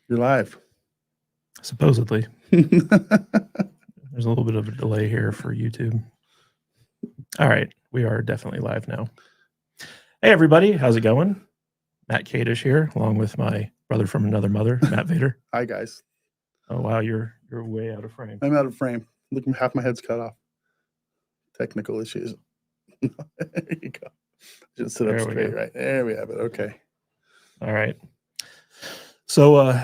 You're live. Supposedly. There's a little bit of a delay here for YouTube. All right, we are definitely live now. Hey, everybody, how's it going? Matt Kadish here, along with my brother from another mother, Matt Vader. Hi, guys. Oh, wow, you're way out of frame. I'm out of frame. Look, half my head's cut off. Technical issues. There you go. Just sit up straight, right? There we have it. Okay. All right. So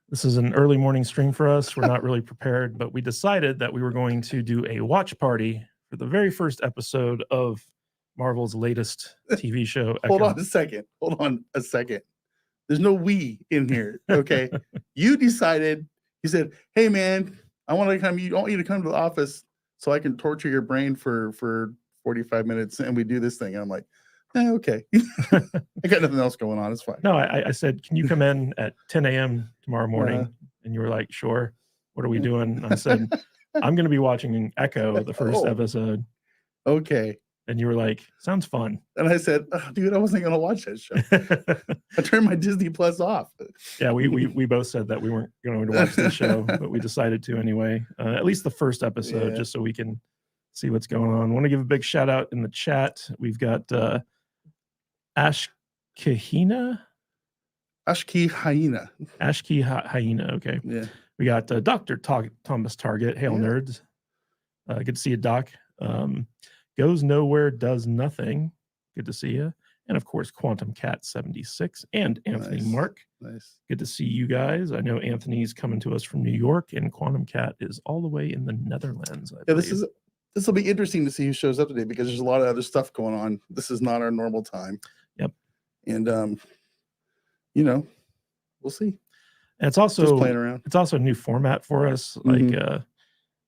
this is an early morning stream for us. We're not really prepared, but we decided that we were going to do a watch party for the very first episode of Marvel's latest TV show. Hold on a second. There's no we in here. Okay. You decided, you said, hey man, I want you to come to the office so I can torture your brain for 45 minutes and we do this thing. And I'm like, okay. I got nothing else going on. It's fine. No, I said, can you come in at 10 a.m. tomorrow morning? And you were like, sure. What are we doing? And I said, I'm going to be watching Echo, the first episode. Okay. And you were like, sounds fun. And I said, dude, I wasn't going to watch that show. I turned my Disney Plus off. Yeah, we both said that we weren't going to watch the show, but we decided to anyway. At least the first episode, just so we can see what's going on. I want to give a big shout out in the chat. We've got Ashki Hyena. Okay. Yeah. We got Dr. Thomas Target. Hail nerds. Good to see you, Doc. Goes Nowhere, Does Nothing. Good to see you. And of course, Quantum Cat 76 and Anthony Mark. Nice. Good to see you guys. I know Anthony's coming to us from New York, and Quantum Cat is all the way in the Netherlands. This will be interesting to see who shows up today because there's a lot of other stuff going on. This is not our normal time. Yep. And we'll see. And it's also just playing around. It's also a new format for us.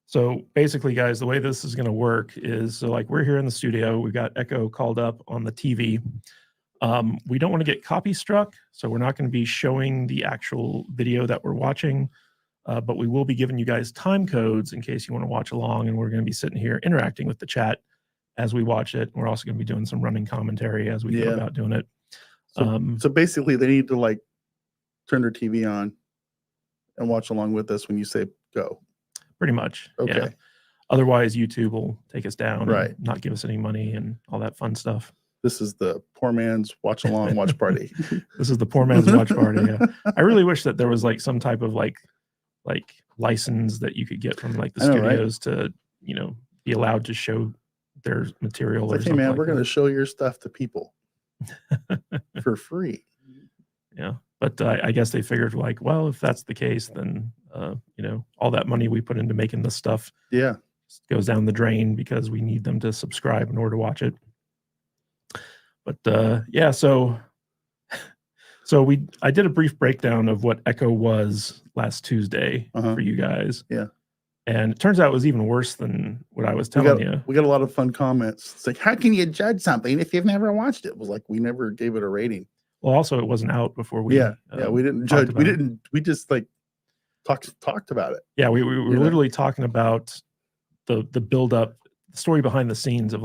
So basically, guys, the way this is going to work is we're here in the studio. We've got Echo called up on the TV. We don't want to get copy struck, so we're not going to be showing the actual video that we're watching, but we will be giving you guys time codes in case you want to watch along, and we're going to be sitting here interacting with the chat as we watch it. We're also going to be doing some running commentary as we go about doing it. So basically, they need to turn their TV on and watch along with us when you say go. Pretty much. Okay. Yeah. Otherwise, YouTube will take us down, right? And not give us any money and all that fun stuff. This is the poor man's watch along watch party. This is the poor man's watch party. Yeah. I really wish that there was some type of license that you could get from the studios to be allowed to show their material. Hey man, we're going to show your stuff to people for free. Yeah. But I guess they figured well, if that's the case, then, all that money we put into making this stuff goes down the drain because we need them to subscribe in order to watch it. But so I did a brief breakdown of what Echo was last Tuesday for you guys. Yeah. And it turns out it was even worse than what I was telling you. We got a lot of fun comments. It's how can you judge something if you've never watched it? It was we never gave it a rating. Well, also it wasn't out before we. We didn't judge. We just talked about it. Yeah, we were literally talking about the build up, the story behind the scenes of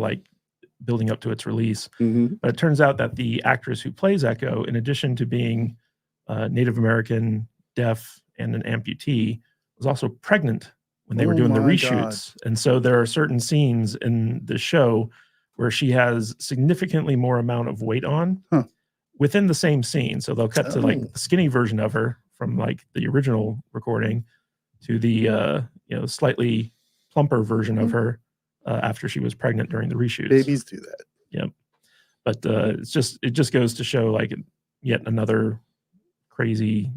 building up to its release. But it turns out that the actress who plays Echo, in addition to being Native American, deaf, and an amputee, was also pregnant when they were doing the reshoots. God. And so there are certain scenes in the show where she has significantly more amount of weight on. Within the same scene. So they'll cut to the skinny version of her from the original recording to the slightly plumper version of her after she was pregnant during the reshoots. Babies do that. Yep. But it just goes to show yet another crazy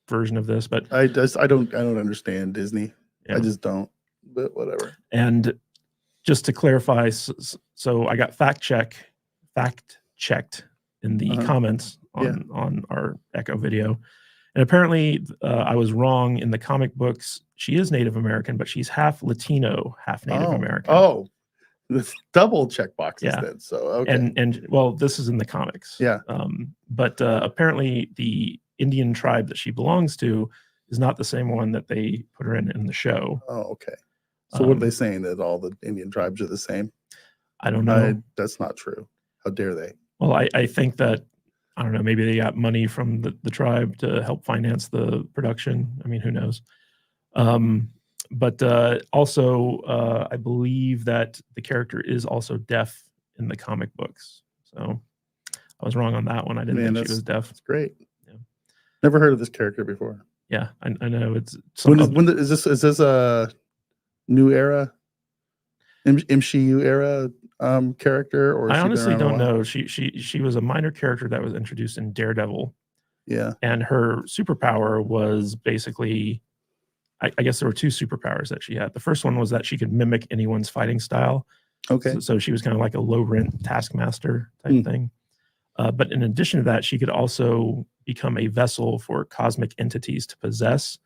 version of this. But I don't understand Disney. I just don't. But whatever. And just to clarify, so I got fact checked in the comments on our Echo video. And apparently I was wrong in the comic books. She is Native American, but she's half Latino, half Native American. Oh, the double check boxes then. So, okay. And well, this is in the comics. Yeah. But apparently the Indian tribe that she belongs to is not the same one that they put her in the show. Oh, okay. So what are they saying, that all the Indian tribes are the same? I don't know. That's not true. How dare they? Well, I think that I don't know, maybe they got money from the tribe to help finance the production. I mean, who knows? But also, I believe that the character is also deaf in the comic books. So I was wrong on that one. I didn't Man, think she was deaf. That's great. Yeah. Never heard of this character before. Yeah, I know it's Is this a new era, MCU era character, or I has she been honestly around a don't while? know. She was a minor character that was introduced in Daredevil, Yeah. and her superpower was basically, I guess there were two superpowers that she had. The first one was that she could mimic anyone's fighting style. Okay. So she was kind of like a low rent taskmaster type thing. But in addition to that, she could also become a vessel for cosmic entities to possess,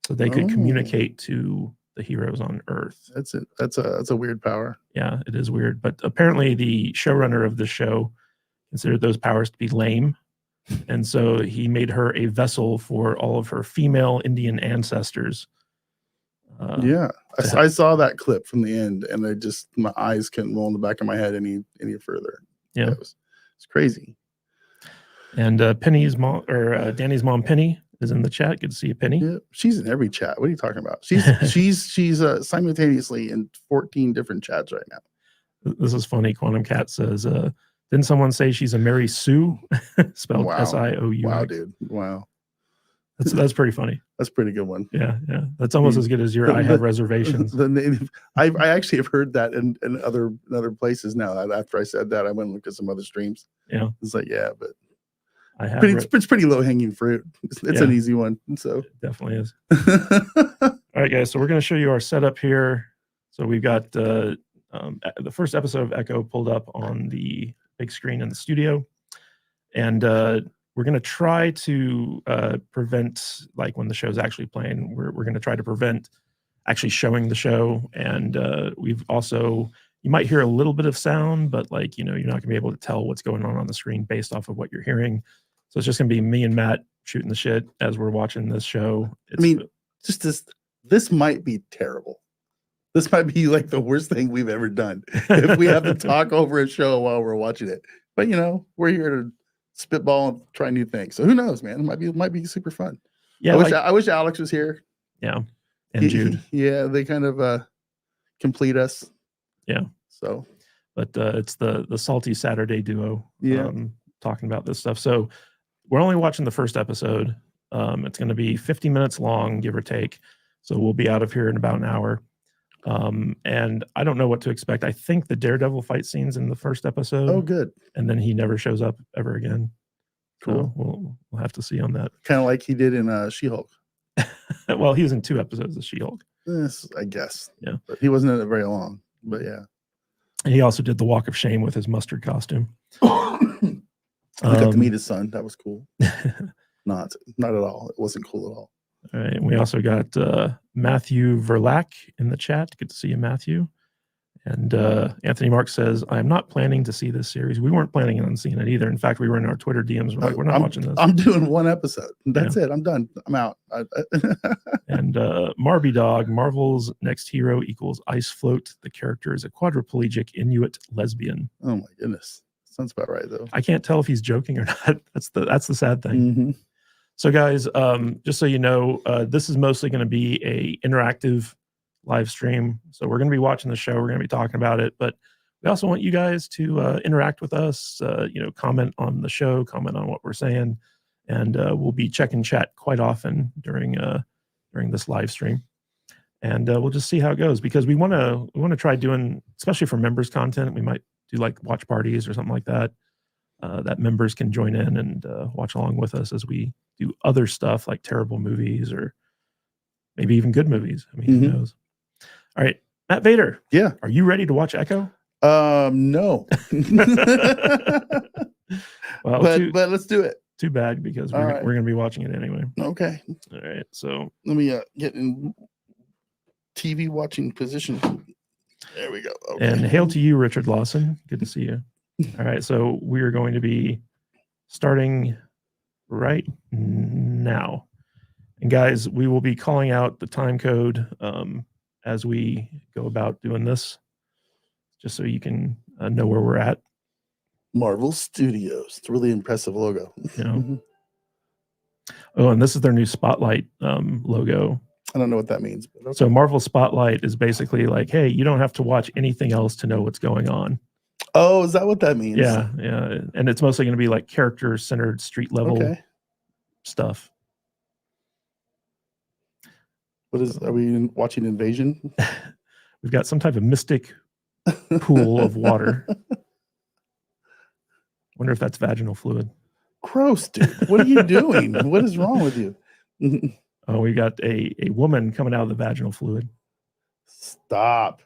so they could communicate to the heroes on Earth. That's it. That's a weird power. Yeah, it is weird. But apparently, the showrunner of the show considered those powers to be lame, and so he made her a vessel for all of her female Indian ancestors. Yeah, I saw that clip from the end, and my eyes couldn't roll in the back of my head any further. Yeah, it's crazy. And Penny's mom, or Danny's mom, Penny, is in the chat. Good to see you, Penny. Yeah, she's in every chat. What are you talking about? She's simultaneously in 14 different chats right now. This is funny. Quantum Cat says, didn't someone say she's a Mary Sue? Spelled SIOU. Wow, dude. Wow. That's pretty funny. That's a pretty good one. Yeah. That's almost as good as your I have reservations. I actually have heard that in other places now. After I said that, I went and looked at some other streams. Yeah. It's like, yeah, but I have it's pretty low hanging fruit. It's an easy one. So it definitely is. All right, guys. So we're going to show you our setup here. So we've got the first episode of Echo pulled up on the big screen in the studio, and we're going to try to prevent, like when the show's actually playing, we're going to try to prevent actually showing the show. And we've also, you might hear a little bit of sound, but like, you're not going to be able to tell what's going on the screen based off of what you're hearing. So it's just going to be me and Matt shooting the shit as we're watching this show. This might be terrible. This might be like the worst thing we've ever done if we have to talk over a show while we're watching it. But we're here to spitball and try new things. So who knows, man? It might be super fun. Yeah, I wish Alex was here. Yeah, and Jude. Yeah, they kind of complete us. Yeah. So, but it's the Salty Saturday duo. Yeah. Talking about this stuff. So we're only watching the first episode. It's going to be 50 minutes long, give or take. So we'll be out of here in about an hour. And I don't know what to expect. I think the Daredevil fight scenes in the first episode. Oh, good. And then he never shows up ever again. Cool. So we'll have to see on that. Kind of like he did in She-Hulk. Well, he was in 2 episodes of She-Hulk. Yes, I guess. Yeah. But he wasn't in it very long. But yeah. And he also did the Walk of Shame with his mustard costume. I got to meet his son. That was cool. Not at all. It wasn't cool at all. All right. We also got Matthew Verlack in the chat. Good to see you, Matthew. And Anthony Mark says, I'm not planning to see this series. We weren't planning on seeing it either. In fact, we were in our Twitter DMs. We're like, we're not watching this. I'm doing 1 episode. That's it. I'm done. I'm out. And Marby Dog, Marvel's next hero equals Ice Float. The character is a quadriplegic Inuit lesbian. Oh my goodness. Sounds about right, though. I can't tell if he's joking or not. That's the sad thing. Mm-hmm. So guys, just so you know, this is mostly going to be a interactive live stream. So we're going to be watching the show. We're going to be talking about it, but we also want you guys to interact with us, comment on the show, comment on what we're saying. And we'll be checking chat quite often during this live stream. And we'll just see how it goes, because we want to try doing, especially for members content, we might do like watch parties or something like that, that members can join in and watch along with us as we do other stuff like terrible movies or maybe even good movies. I mean, who knows? All right, Matt Vader. Yeah. Are you ready to watch Echo? No. Well, but let's do it. Too bad, because we're going to be watching it anyway. Okay. All right. So let me get in TV watching position. There we go. Okay. And hail to you, Richard Lawson. Good to see you. All right. So we are going to be starting right now. And guys, we will be calling out the time code as we go about doing this, just so you can know where we're at. Marvel Studios. It's a really impressive logo. Yeah. Oh, and this is their new Spotlight logo. I don't know what that means. But okay. So Marvel Spotlight is basically like, hey, you don't have to watch anything else to know what's going on. Oh, is that what that means? Yeah, yeah. And it's mostly going to be like character-centered, street-level stuff. What is? Are we watching Invasion? We've got some type of mystic pool of water. Wonder if that's vaginal fluid. Gross, dude. What are you doing? What is wrong with you? Oh, we got a woman coming out of the vaginal fluid. Stop.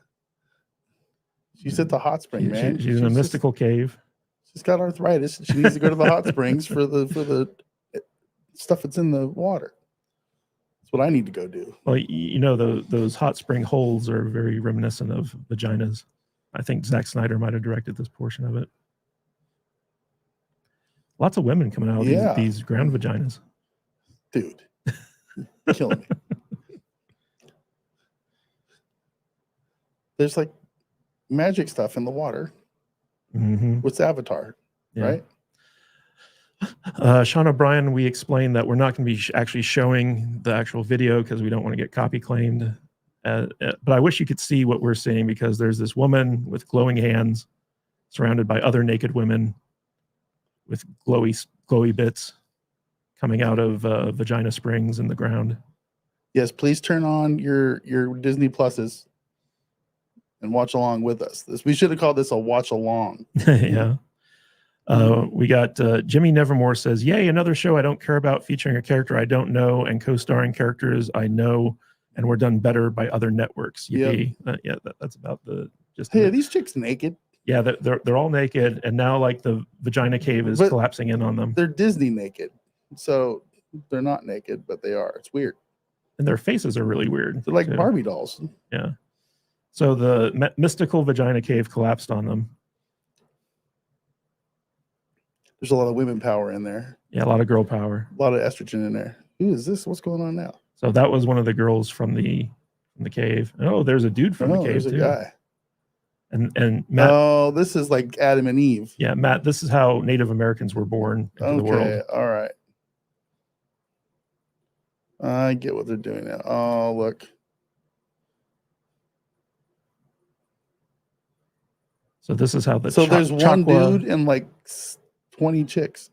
She's at the hot spring, man. She's in a mystical cave. She's got arthritis. And she needs to go to the hot springs for the stuff that's in the water. That's what I need to go do. Well, you know, those hot spring holes are very reminiscent of vaginas. I think Zack Snyder might have directed this portion of it. Lots of women coming out of these ground vaginas. Dude, killing me. There's like magic stuff in the water. What's Avatar, right? Sean O'Brien, we explained that we're not going to be actually showing the actual video because we don't want to get copy claimed. But I wish you could see what we're seeing, because there's this woman with glowing hands surrounded by other naked women with glowy bits coming out of vagina springs in the ground. Yes, please turn on your Disney Pluses and watch along with us. We should have called this a watch along. Yeah. We got Jimmy Nevermore says, yay, another show I don't care about featuring a character I don't know and co-starring characters I know and were done better by other networks. Yippee. Yeah, that's about the just. Hey, are these chicks naked? Yeah, they're all naked, and now like the vagina cave is collapsing in on them. They're Disney naked, so they're not naked, but they are. It's weird. And their faces are really weird. They're like Barbie dolls. Yeah. So the mystical vagina cave collapsed on them. There's a lot of women power in there. Yeah, a lot of girl power. A lot of estrogen in there. Who is this? What's going on now? So that was one of the girls from the cave. Oh, there's a dude from the cave there's too. A guy. And Matt. Oh, this is like Adam and Eve. Yeah, Matt. This is how Native Americans were born into the world. All right. I get what they're doing now. Oh, look. So this is how the there's one dude and like 20 chicks.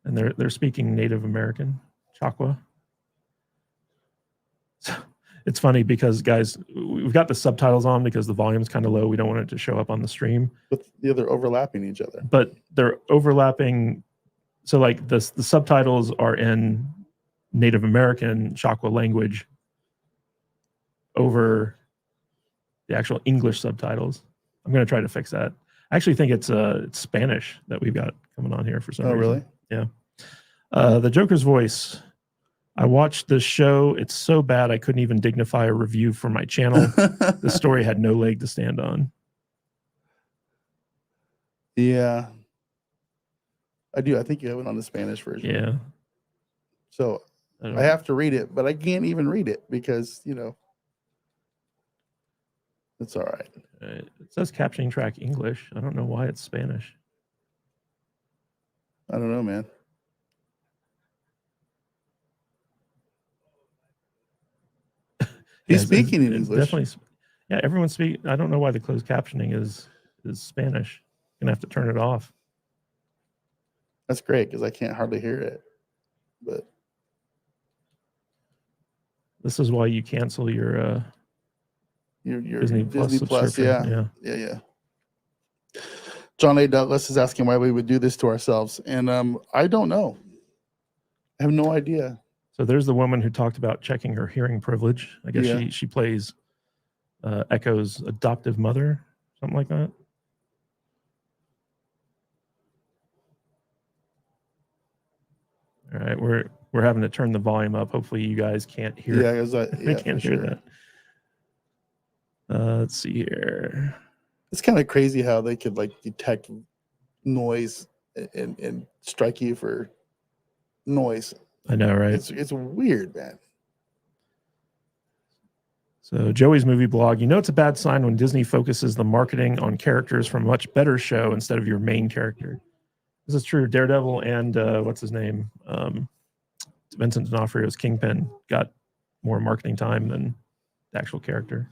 And they're speaking Native American, Chakwa. So it's funny because, guys, we've got the subtitles on because the volume's kind of low. We don't want it to show up on the stream. But the other overlapping each other. But they're overlapping. So like the subtitles are in Native American Chakwa language over the actual English subtitles. I'm going to try to fix that. I actually think it's Spanish that we've got coming on here for some reason. Oh, really? Yeah. The Joker's voice. I watched this show. It's so bad I couldn't even dignify a review for my channel. The story had no leg to stand on. Yeah. I do. I think you have it on the Spanish version. Yeah. So I have to read it, but I can't even read it because, it's all right. It says captioning track English. I don't know why it's Spanish. I don't know, man. He's speaking in English. Definitely. Yeah, everyone's speaking. I don't know why the closed captioning is Spanish. You're gonna have to turn it off. That's great because I can't hardly hear it. But this is why you cancel your Disney Plus. Yeah. John A. Douglas is asking why we would do this to ourselves, and I don't know. I have no idea. So there's the woman who talked about checking her hearing privilege. I guess she plays Echo's adoptive mother, something like that. All right, we're having to turn the volume up. Hopefully you guys can't hear it. I can't hear that. Let's see here. It's kind of crazy how they could like detect noise and strike you for noise. I know, right? It's weird, man. So Joey's movie blog, it's a bad sign when Disney focuses the marketing on characters from a much better show instead of your main character. This is true. Daredevil and what's his name? Vincent D'Onofrio's Kingpin got more marketing time than the actual character.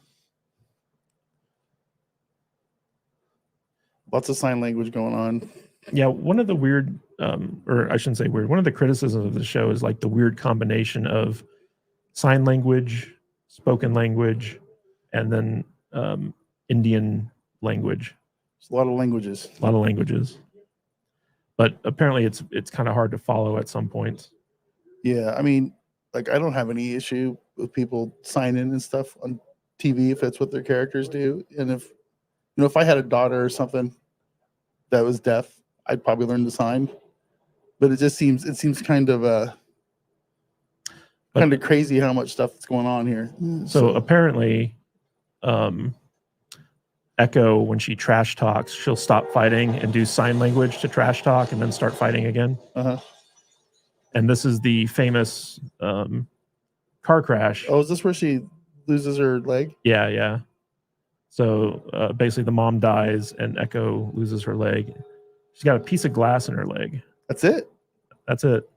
Lots of sign language going on. Yeah, one of the weird, or I shouldn't say weird, one of the criticisms of the show is like the weird combination of sign language, spoken language, and then Indian language. It's a lot of languages. A lot of languages. But apparently it's kind of hard to follow at some points. Yeah, I mean, like I don't have any issue with people signing and stuff on TV if that's what their characters do. And if I had a daughter or something that was deaf, I'd probably learn to sign. But it seems kind of crazy how much stuff is going on here. So apparently, Echo, when she trash talks, she'll stop fighting and do sign language to trash talk and then start fighting again. And this is the famous car crash. Oh, is this where she loses her leg? Yeah. So basically the mom dies and Echo loses her leg. She's got a piece of glass in her leg. That's it? That's it.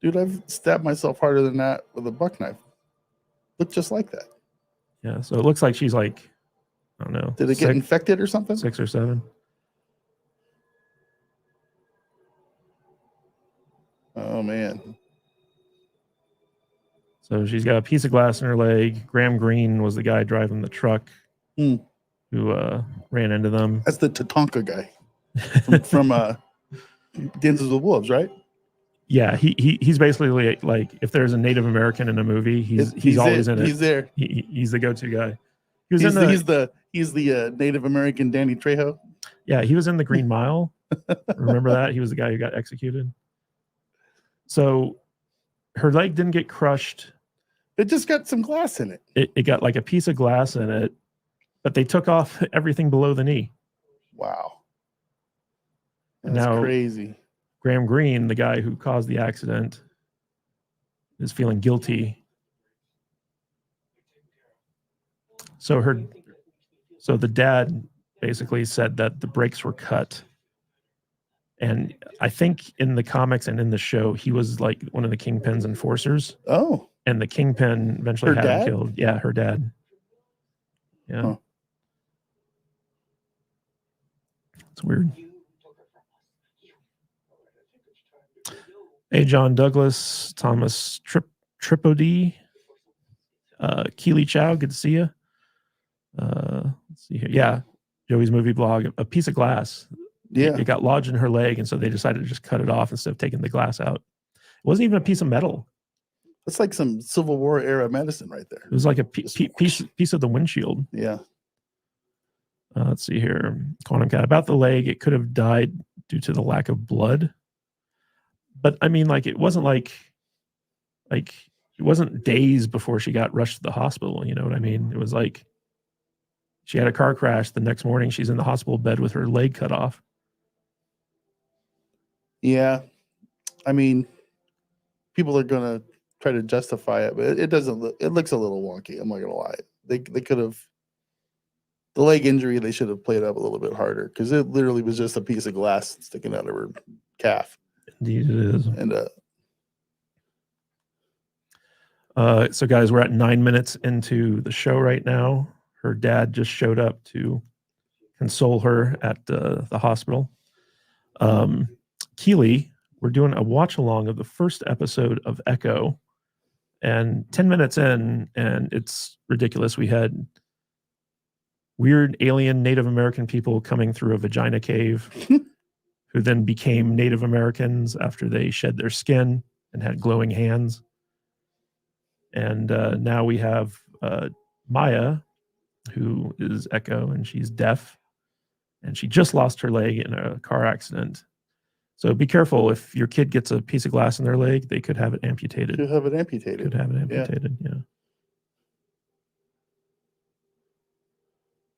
Dude, I've stabbed myself harder than that with a buck knife. Looked just like that. Yeah, so it looks like she's like, I don't know. Did it get infected or something? 6 or 7. Oh, man. So she's got a piece of glass in her leg. Graham Greene was the guy driving the truck who ran into them. That's the Tatanka guy from Dances with Wolves, right? Yeah, he's basically like if there's a Native American in a movie, he's always in it. He's there. He's the go-to guy. He's the Native American Danny Trejo. Yeah, he was in The Green Mile. Remember that? He was the guy who got executed. So her leg didn't get crushed. It just got some glass in it. It got like a piece of glass in it, but they took off everything below the knee. Wow. That's now, crazy. Graham Greene, the guy who caused the accident, is feeling guilty. So the dad basically said that the brakes were cut. And I think in the comics and in the show, he was like one of the Kingpin's enforcers. Oh. And the Kingpin eventually had him killed. Yeah, her dad. Yeah. Huh. It's weird. Hey, John Douglas, Thomas Tripodi, Keely Chow, good to see you. Let's see here. Yeah, Joey's movie blog, a piece of glass. Yeah. It got lodged in her leg, and so they decided to just cut it off instead of taking the glass out. It wasn't even a piece of metal. That's like some Civil War era medicine right there. It was like a piece of the windshield. Yeah. Let's see here. Quantum Cat. About the leg, it could have died due to the lack of blood. But I mean, like, it wasn't like it wasn't days before she got rushed to the hospital. You know what I mean? It was like she had a car crash. The next morning, she's in the hospital bed with her leg cut off. Yeah. I mean, people are going to try to justify it, but it doesn't look, it looks a little wonky. I'm not going to lie. They could have, the leg injury, they should have played up a little bit harder because it literally was just a piece of glass sticking out of her calf. Indeed it is. And so guys, we're at 9 minutes into the show right now. Her dad just showed up to console her at the hospital. Keely, we're doing a watch along of the first episode of Echo, and 10 minutes in, and it's ridiculous. We had weird alien Native American people coming through a vagina cave who then became Native Americans after they shed their skin and had glowing hands. And now we have Maya, who is Echo, and she's deaf, and she just lost her leg in a car accident. So be careful. If your kid gets a piece of glass in their leg, they could have it amputated. Could have it amputated. Yeah.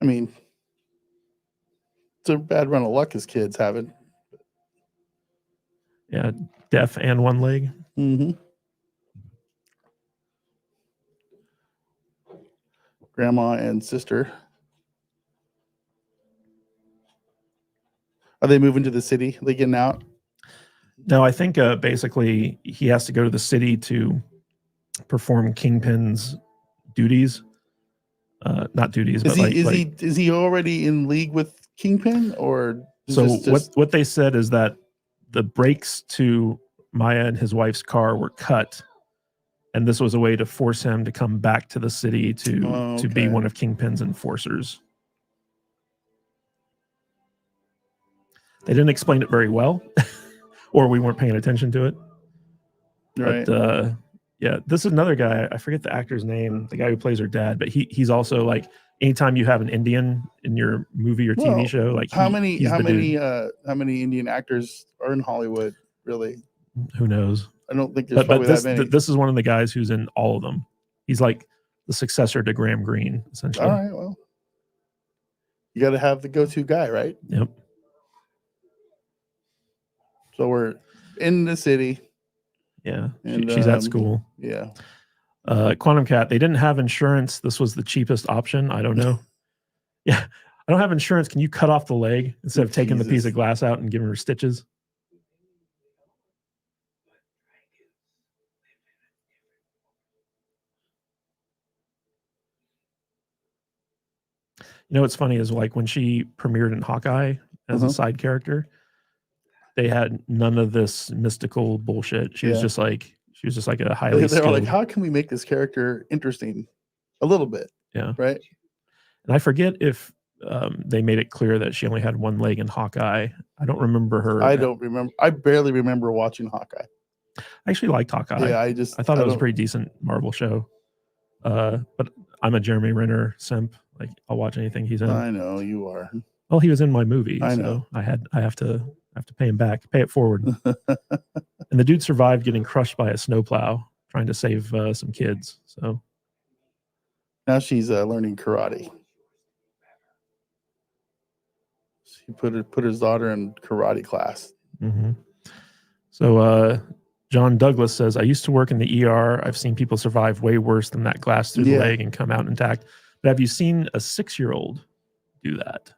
I mean, it's a bad run of luck his kids having. Yeah, deaf and one leg. Mm-hmm. grandma and sister. Are they moving to the city? Are they getting out? No, I think basically he has to go to the city to perform Kingpin's duties. Not duties, but Is he already in league with Kingpin, or so what they said is that the brakes to Maya and his wife's car were cut, and this was a way to force him to come back to the city to be one of Kingpin's enforcers. They didn't explain it very well, or we weren't paying attention to it. Right. But yeah, this is another guy. I forget the actor's name, the guy who plays her dad, but he's also like, anytime you have an Indian in your movie or TV show, like how many Indian actors are in Hollywood, really? Who knows? I don't think there's probably that many. This is one of the guys who's in all of them. He's like the successor to Graham Greene, essentially. All right, well, you got to have the go-to guy, right? Yep. So we're in the city. Yeah, and, she's at school. Yeah. Quantum Cat, they didn't have insurance. This was the cheapest option. I don't know. Yeah, I don't have insurance. Can you cut off the leg instead of taking the piece of glass out and giving her stitches? You know what's funny is like when she premiered in Hawkeye as a side character, they had none of this mystical bullshit. She was just like a highly they were like, how can we make this character interesting a little bit? Yeah. Right. And I forget if they made it clear that she only had one leg in Hawkeye. I don't remember her. I don't remember. I barely remember watching Hawkeye. I actually liked Hawkeye. Yeah, I thought it was a pretty decent Marvel show. But I'm a Jeremy Renner simp. Like I'll watch anything he's in. I know you are. Well, he was in my movie. I know. I have to pay him back, pay it forward. And the dude survived getting crushed by a snowplow trying to save some kids. So now she's learning karate. He put his daughter in karate class. Mm-hmm. So John Douglas says, I used to work in the ER. I've seen people survive way worse than that glass through the leg and come out intact. But have you seen a 6-year-old do that?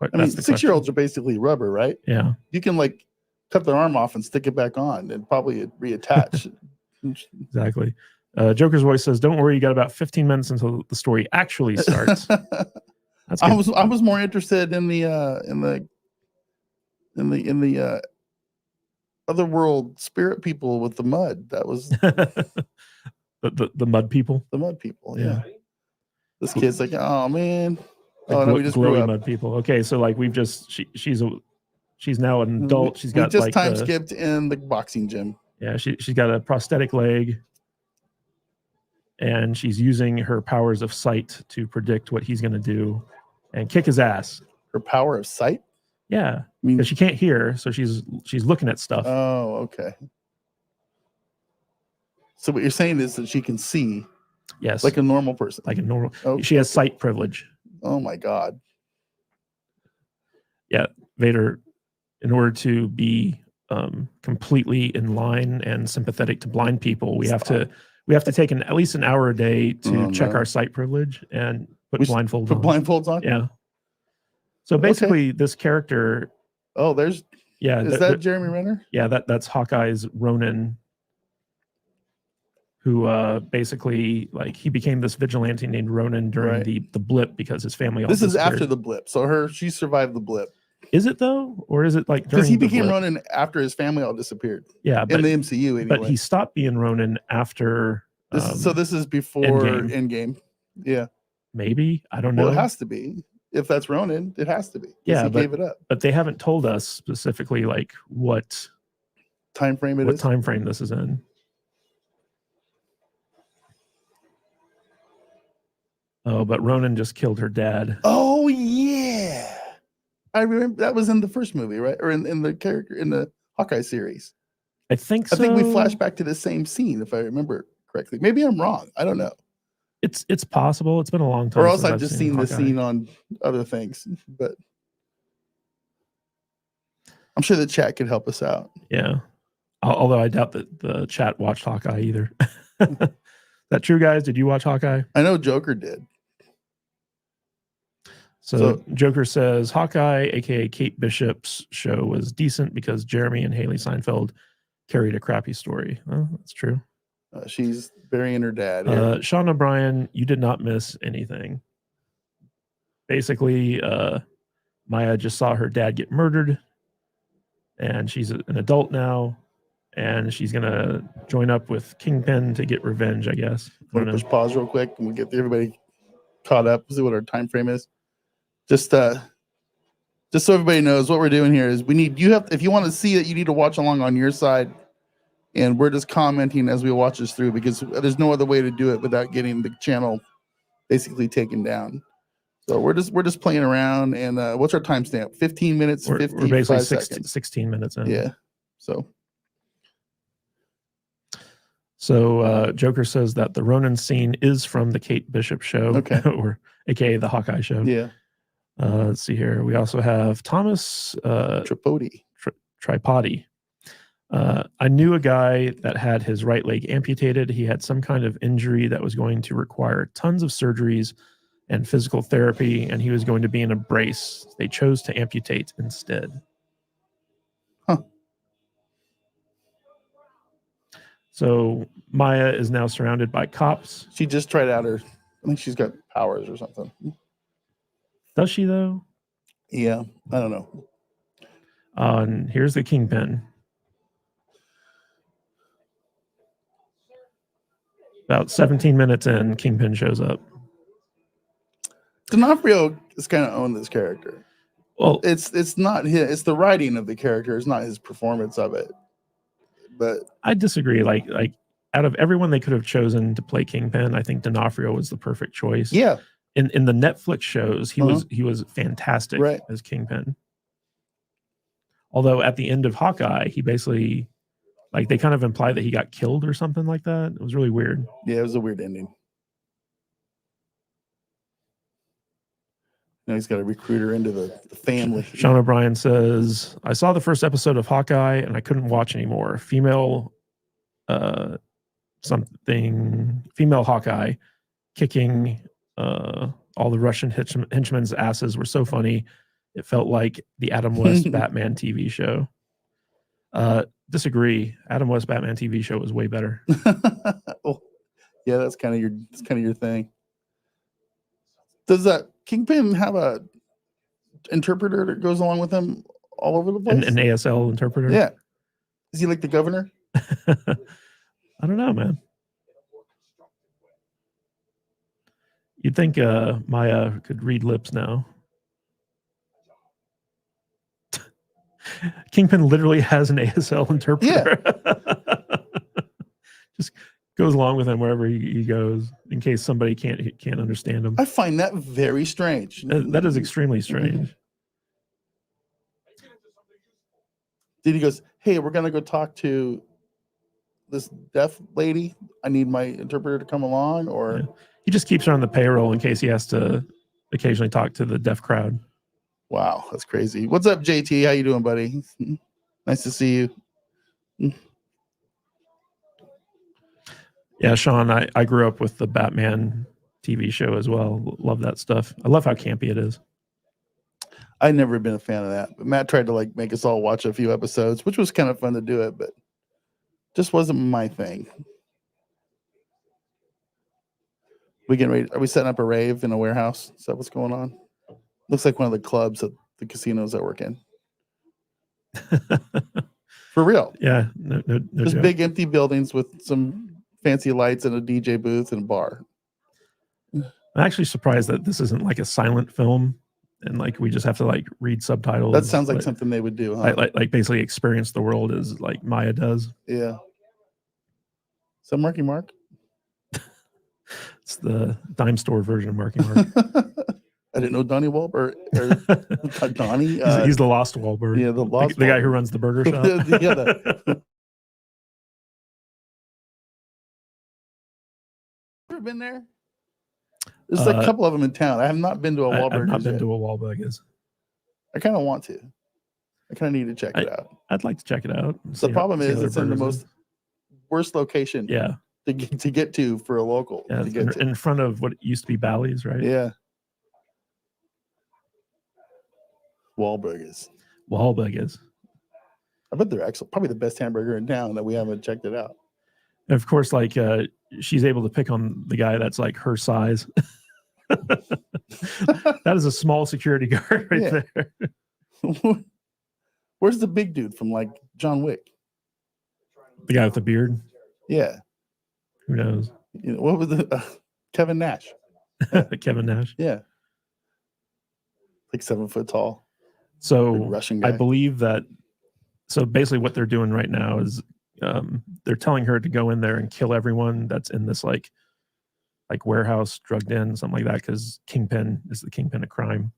I mean, 6-year-olds are basically rubber, right? Yeah. You can like cut their arm off and stick it back on and probably reattach. Exactly. Joker's voice says, don't worry, you got about 15 minutes until the story actually starts. That's good. I was more interested in the other world spirit people with the mud. That was the mud people. The mud people, yeah. This kid's like, oh man. Oh no, we just grew up. Mud people. Okay, so like we've just she's now an adult. She's got just like time skipped in the boxing gym. Yeah, she's got a prosthetic leg, and she's using her powers of sight to predict what he's going to do and kick his ass. Her power of sight? Yeah, because she can't hear, so she's looking at stuff. Oh, okay. So what you're saying is that she can see. Yes, like a normal person. Like a normal. Okay. She has sight privilege. Oh my God. Yeah, Vader, in order to be completely in line and sympathetic to blind people, we have to take at least an hour a day to check our sight privilege and put blindfolds on. Blindfolds on? Yeah. So basically, this character. Oh, is that Jeremy Renner? Yeah, that's Hawkeye's Ronin, who basically like he became this vigilante named Ronin during the blip because his family. This is after the blip, so she survived the blip. Is it though, or is it like because he became Ronin after his family all disappeared? Yeah, in the MCU anyway. But he stopped being Ronin after. So this is before Endgame. Yeah, maybe, I don't know. Well, it has to be. If that's Ronin, it has to be. Yeah, he gave it up. But they haven't told us specifically like what time frame what time frame this is in. Oh, but Ronin just killed her dad. Oh yeah, I remember that was in the first movie, right? Or in the character in the Hawkeye series. I think so. I think we flash back to the same scene, if I remember correctly. Maybe I'm wrong. I don't know. It's possible. It's been a long time. Or else I've just seen the scene on other things, but I'm sure the chat could help us out. Yeah. Although I doubt that the chat watched Hawkeye either. Is that true, guys? Did you watch Hawkeye? I know Joker did. So Joker says Hawkeye, aka Kate Bishop's show, was decent because Jeremy and Haley Seinfeld carried a crappy story. Oh, that's true. She's burying her dad here. Sean O'Brien, you did not miss anything. Basically, Maya just saw her dad get murdered, and she's an adult now, and she's gonna join up with Kingpin to get revenge, I guess. Want to push pause real quick and we'll get everybody caught up, see what our time frame is. Just so everybody knows what we're doing here is if you want to see it, you need to watch along on your side, and we're just commenting as we watch this through because there's no other way to do it without getting the channel basically taken down. So we're just playing around, and what's our timestamp? 15 minutes, we're 55 basically seconds. 16 minutes in. Yeah. So Joker says that the Ronin scene is from the Kate Bishop show, Okay. or aka the Hawkeye show. Yeah. Let's see here. We also have Thomas Tripodi. Tripodi. I knew a guy that had his right leg amputated. He had some kind of injury that was going to require tons of surgeries and physical therapy, and he was going to be in a brace. They chose to amputate instead. Huh. So Maya is now surrounded by cops. She just tried out I think she's got powers or something. Does she, though? Yeah, I don't know. And here's the Kingpin. About 17 minutes in, Kingpin shows up. D'Onofrio has kind of owned this character. Well, it's not his. It's the writing of the character. It's not his performance of it. But I disagree. Like out of everyone they could have chosen to play Kingpin, I think D'Onofrio was the perfect choice. yeah, In the Netflix shows, he was fantastic Right. as Kingpin. Although at the end of Hawkeye, he basically, like, they kind of imply that he got killed or something like that. It was really weird. yeah, it was a weird ending. Now he's got to recruit her into the family. Sean O'Brien says, I saw the first episode of Hawkeye and I couldn't watch anymore. Female Hawkeye kicking all the Russian henchmen's asses were so funny. It felt like the Adam West Batman TV show. Disagree. Adam West Batman TV show was way better. Oh, yeah, that's kind of your thing. Does that Kingpin have a interpreter that goes along with him all over the place? An ASL interpreter? Yeah. Is he like the governor? I don't know, man. You'd think Maya could read lips now. Kingpin literally has an ASL interpreter. Yeah. Just goes along with him wherever he goes in case somebody can't understand him. I find that very strange. That is extremely strange. Then he goes, hey, we're going to go talk to this deaf lady. I need my interpreter to come along, or... Yeah. He just keeps her on the payroll in case he has to occasionally talk to the deaf crowd. Wow, that's crazy. What's up, JT? How you doing, buddy? Nice to see you. Yeah, Sean, I grew up with the Batman TV show as well. Love that stuff. I love how campy it is. I've never been a fan of that, but Matt tried to make us all watch a few episodes, which was kind of fun to do it, but just wasn't my thing. We getting ready? Are we setting up a rave in a warehouse? Is that what's going on? Looks like one of the clubs at the casinos I work in. For real. Yeah, no just joke. big empty buildings with some fancy lights and a DJ booth and a bar. I'm actually surprised that this isn't like a silent film and like we just have to read subtitles. That sounds like something they would do, huh? Like basically experience the world as like Maya does. Yeah. So Marky Mark? It's the dime store version of Marky Mark. I didn't know Donnie Wahlberg or Donnie. He's the Lost Wahlberg. Yeah, the guy who runs the burger shop. Ever been there? There's a couple of them in town. I have not been to a Wahlburgers. I've not been to a Wahlburgers. I kind of want to. I kind of need to check it out. I'd like to check it out. The problem is it's in the most worst location. Yeah. To get to for a local. Yeah, in front of what used to be Bally's, right? Yeah. Wahlberg is. Wahlberg is. I bet they're actually probably the best hamburger in town that we haven't checked it out. And of course, like she's able to pick on the guy that's like her size. That is a small security guard right there. Where's the big dude from like John Wick? The guy with the beard. Yeah. Who knows? You know, what was the Kevin Nash? Kevin Nash. Yeah. Like 7 foot tall. So Big Russian guy. I believe that. So basically, what they're doing right now is they're telling her to go in there and kill everyone that's in this like warehouse, drugged in, something like that, because Kingpin is the kingpin of crime.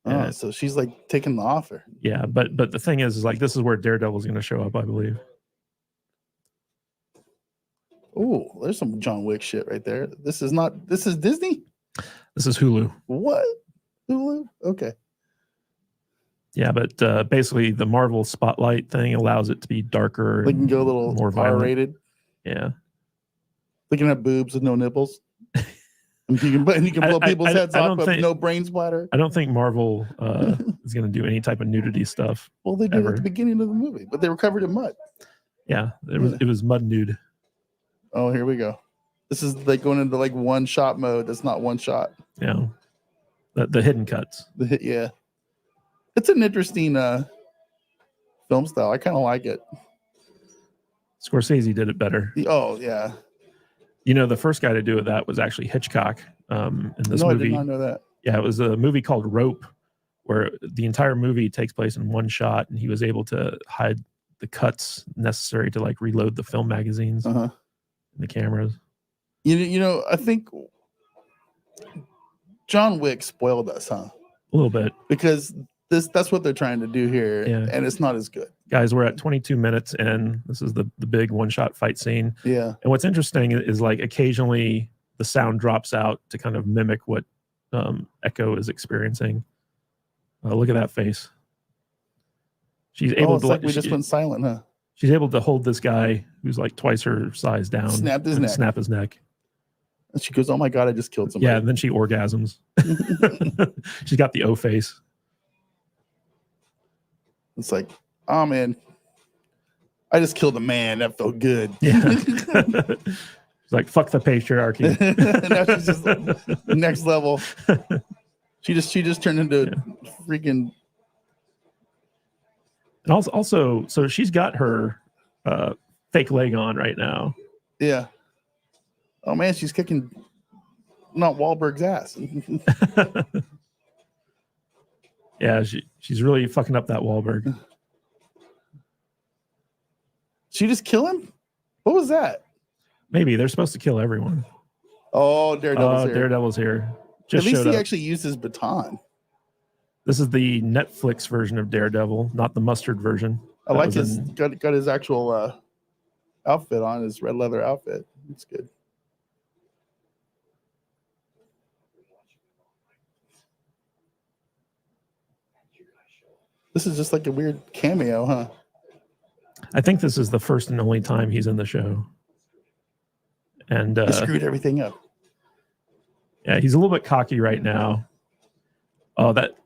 Oh, so she's like taking the offer. Yeah, but the thing is like this is where Daredevil's going to show up, I believe. Oh, there's some John Wick shit right there. This is Disney? This is Hulu. What? Hulu? Okay. Yeah, but basically the Marvel Spotlight thing allows it to be darker. They can go a little more violent. R-rated. Yeah. They can have boobs with no nipples. And you can blow people's heads off with no brain splatter. I don't think Marvel is going to do any type of nudity stuff. Well, they did at the beginning of the movie, but they were covered in mud. Yeah, it was mud nude. Oh, here we go. This is like going into like one shot mode. That's not one shot. Yeah, the hidden cuts. Yeah, it's an interesting film style. I kind of like it. Scorsese did it better. Oh yeah. You know, the first guy to do that was actually Hitchcock. In this movie, I did not know that. Yeah, it was a movie called Rope, where the entire movie takes place in one shot, and he was able to hide the cuts necessary to like reload the film magazines, and the cameras. You know, I think John Wick spoiled us, huh? A little bit, because that's what they're trying to do here, yeah. And it's not as good. Guys, we're at 22 minutes in. This is the big one-shot fight scene. Yeah. And what's interesting is like occasionally the sound drops out to kind of mimic what Echo is experiencing. Look at that face. She's able to. Like we just went silent, huh? She's able to hold this guy who's like twice her size down. Snap his neck. And she goes, "Oh my god, I just killed somebody." Yeah, and then she orgasms. She's got the O face. It's like, oh man, I just killed a man. That felt good. Yeah. She's like, fuck the patriarchy. Now she's just next level. She just turned into freaking. And also, so she's got her fake leg on right now. Yeah. Oh man, she's kicking not Wahlberg's ass. Yeah, she's really fucking up that Wahlberg. She just kill him? What was that? Maybe they're supposed to kill everyone. Oh, Daredevil's here. Daredevil's here. At least he actually used his baton. This is the Netflix version of Daredevil, not the mustard version. I like his got his actual outfit on, his red leather outfit. It's good. This is just like a weird cameo, huh? I think this is the first and only time he's in the show. And they screwed everything up. Yeah, he's a little bit cocky right now. Oh, that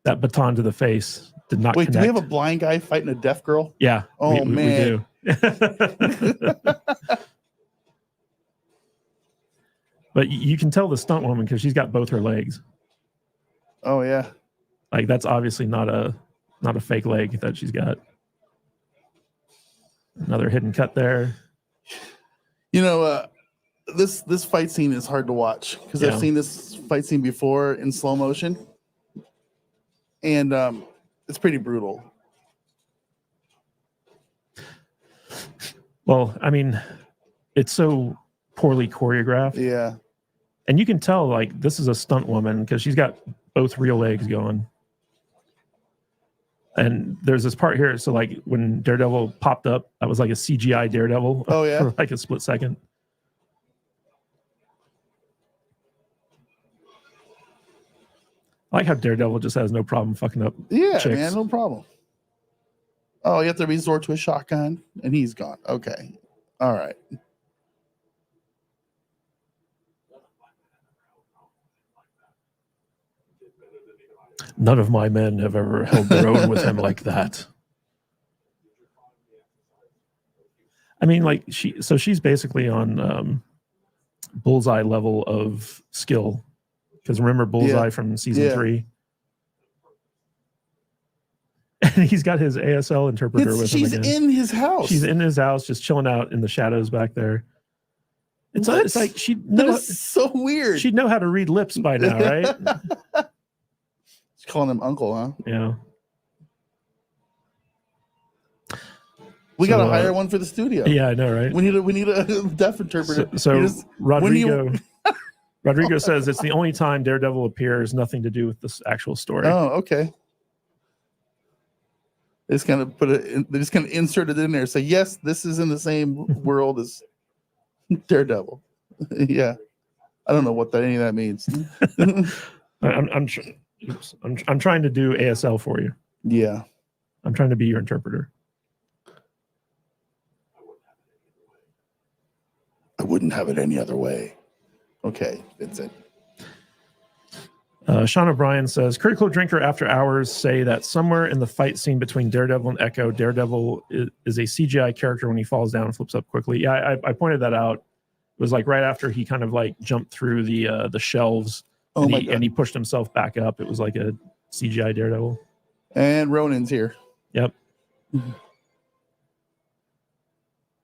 baton to the face did not connect. Do we have a blind guy fighting a deaf girl? Yeah. Oh, man. We do. But you can tell the stunt woman because she's got both her legs. Oh, yeah. Like that's obviously not a fake leg that she's got. Another hidden cut there. You know, this fight scene is hard to watch because I've seen this fight scene before in slow motion, and it's pretty brutal. Well, I mean, it's so poorly choreographed. Yeah. And you can tell like this is a stunt woman because she's got both real legs going. And there's this part here. So like when Daredevil popped up, that was like a CGI Daredevil. Oh, yeah. For like a split second. I like how Daredevil just has no problem fucking up. Yeah, chicks. man, no problem. Oh, you have to resort to a shotgun, and he's gone. Okay. All right. None of my men have ever held their own with him like that. I mean, like she's basically on Bullseye level of skill. Because remember Bullseye from season 3? And he's got his ASL interpreter with him again. She's in his house. She's in his house, just chilling out in the shadows back there. It's like that is so weird. She'd know how to read lips by now, right? She's calling him uncle, huh? Yeah. We got to hire one for the studio. Yeah, I know, right? We need a deaf interpreter. So Rodrigo says it's the only time Daredevil appears, nothing to do with this actual story. Oh, okay. They just kind of they just kind of insert it in there. Say, yes, this is in the same world as Daredevil. Yeah. I don't know what any of that means. I'm trying to do ASL for you. Yeah. I'm trying to be your interpreter. I wouldn't have it any other way. Okay, Vincent. Sean O'Brien says, Critical Drinker After Hours say that somewhere in the fight scene between Daredevil and Echo, Daredevil is a CGI character when he falls down and flips up quickly. Yeah, I pointed that out. It was like right after he kind of like jumped through the shelves and he pushed himself back up. It was like a CGI Daredevil. And Ronan's here. Yep.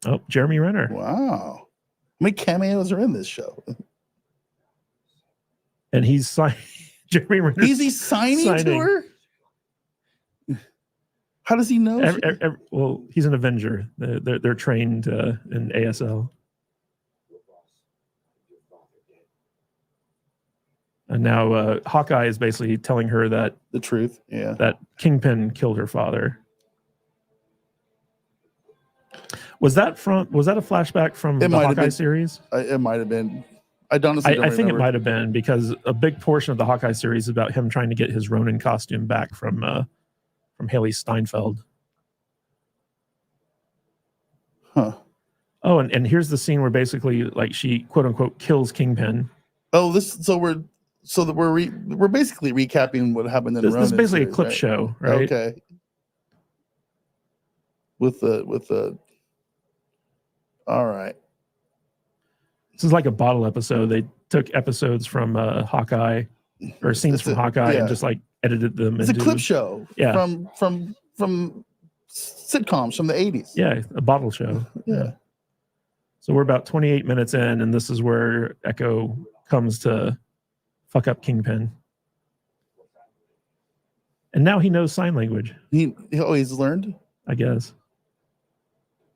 Oh, Jeremy Renner. Wow. How many cameos are in this show? And he's signing. Jeremy Renner. Is he signing to her? How does he know? Well, he's an Avenger. They're trained in ASL. And now Hawkeye is basically telling her that the truth. Yeah. That Kingpin killed her father. Was that a flashback from the Hawkeye series? It might have been. I honestly don't I think it might have been, because a big portion of the Hawkeye series is about him trying to get his Ronin costume back from Haley Steinfeld. Huh. Oh, and here's the scene where basically like she quote unquote kills Kingpin. Oh, we're basically recapping what happened in Ronin. This is basically series, a clip show, right? Okay. With the all right. This is like a bottle episode. They took episodes from Hawkeye or scenes from Hawkeye and just like edited them. It's a clip show. Yeah. From sitcoms from the 80s. Yeah, a bottle show. Yeah. So we're about 28 minutes in, and this is where Echo comes to fuck up Kingpin. And now he knows sign language. He's learned? I guess.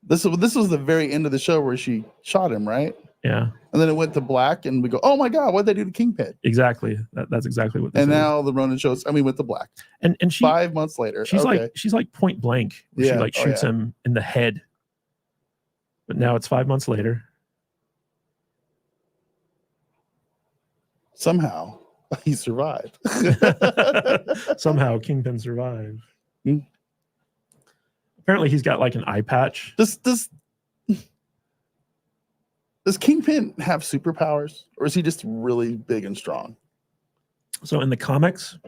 This was the very end of the show where she shot him, right? Yeah. And then it went to black, and we go, oh my God, what'd they do to Kingpin? Exactly. That's exactly what. And now the Ronin shows. I mean, went to black. And she 5 months later. She's like point blank. She like shoots him in the head. But now it's 5 months later. Somehow he survived. Somehow Kingpin survived. Apparently he's got like an eye patch. Does Kingpin have superpowers, or is he just really big and strong? So in the comics,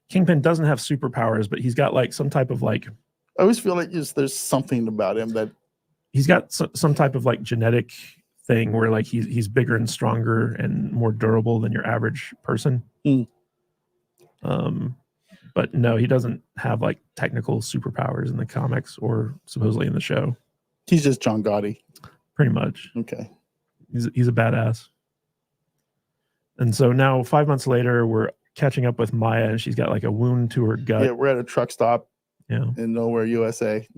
Kingpin doesn't have superpowers, but he's got like some type of like. I always feel like there's something about him that he's got some type of like genetic thing where like he's bigger and stronger and more durable than your average person. But no, he doesn't have like technical superpowers in the comics or supposedly in the show. He's just John Gotti. Pretty much. Okay. He's a badass. And so now 5 months later, we're catching up with Maya, and she's got like a wound to her gut. Yeah, we're at a truck stop in Nowhere, USA.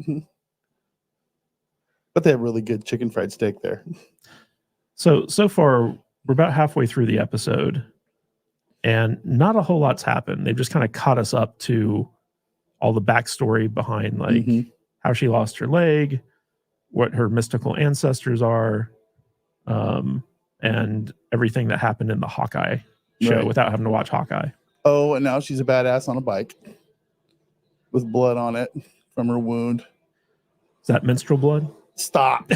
But they have really good chicken fried steak there. So far, we're about halfway through the episode, and not a whole lot's happened. They've just kind of caught us up to all the backstory behind like how she lost her leg, what her mystical ancestors are, and everything that happened in the Hawkeye show without having to watch Hawkeye. Oh, and now she's a badass on a bike with blood on it from her wound. Is that menstrual blood? Stop.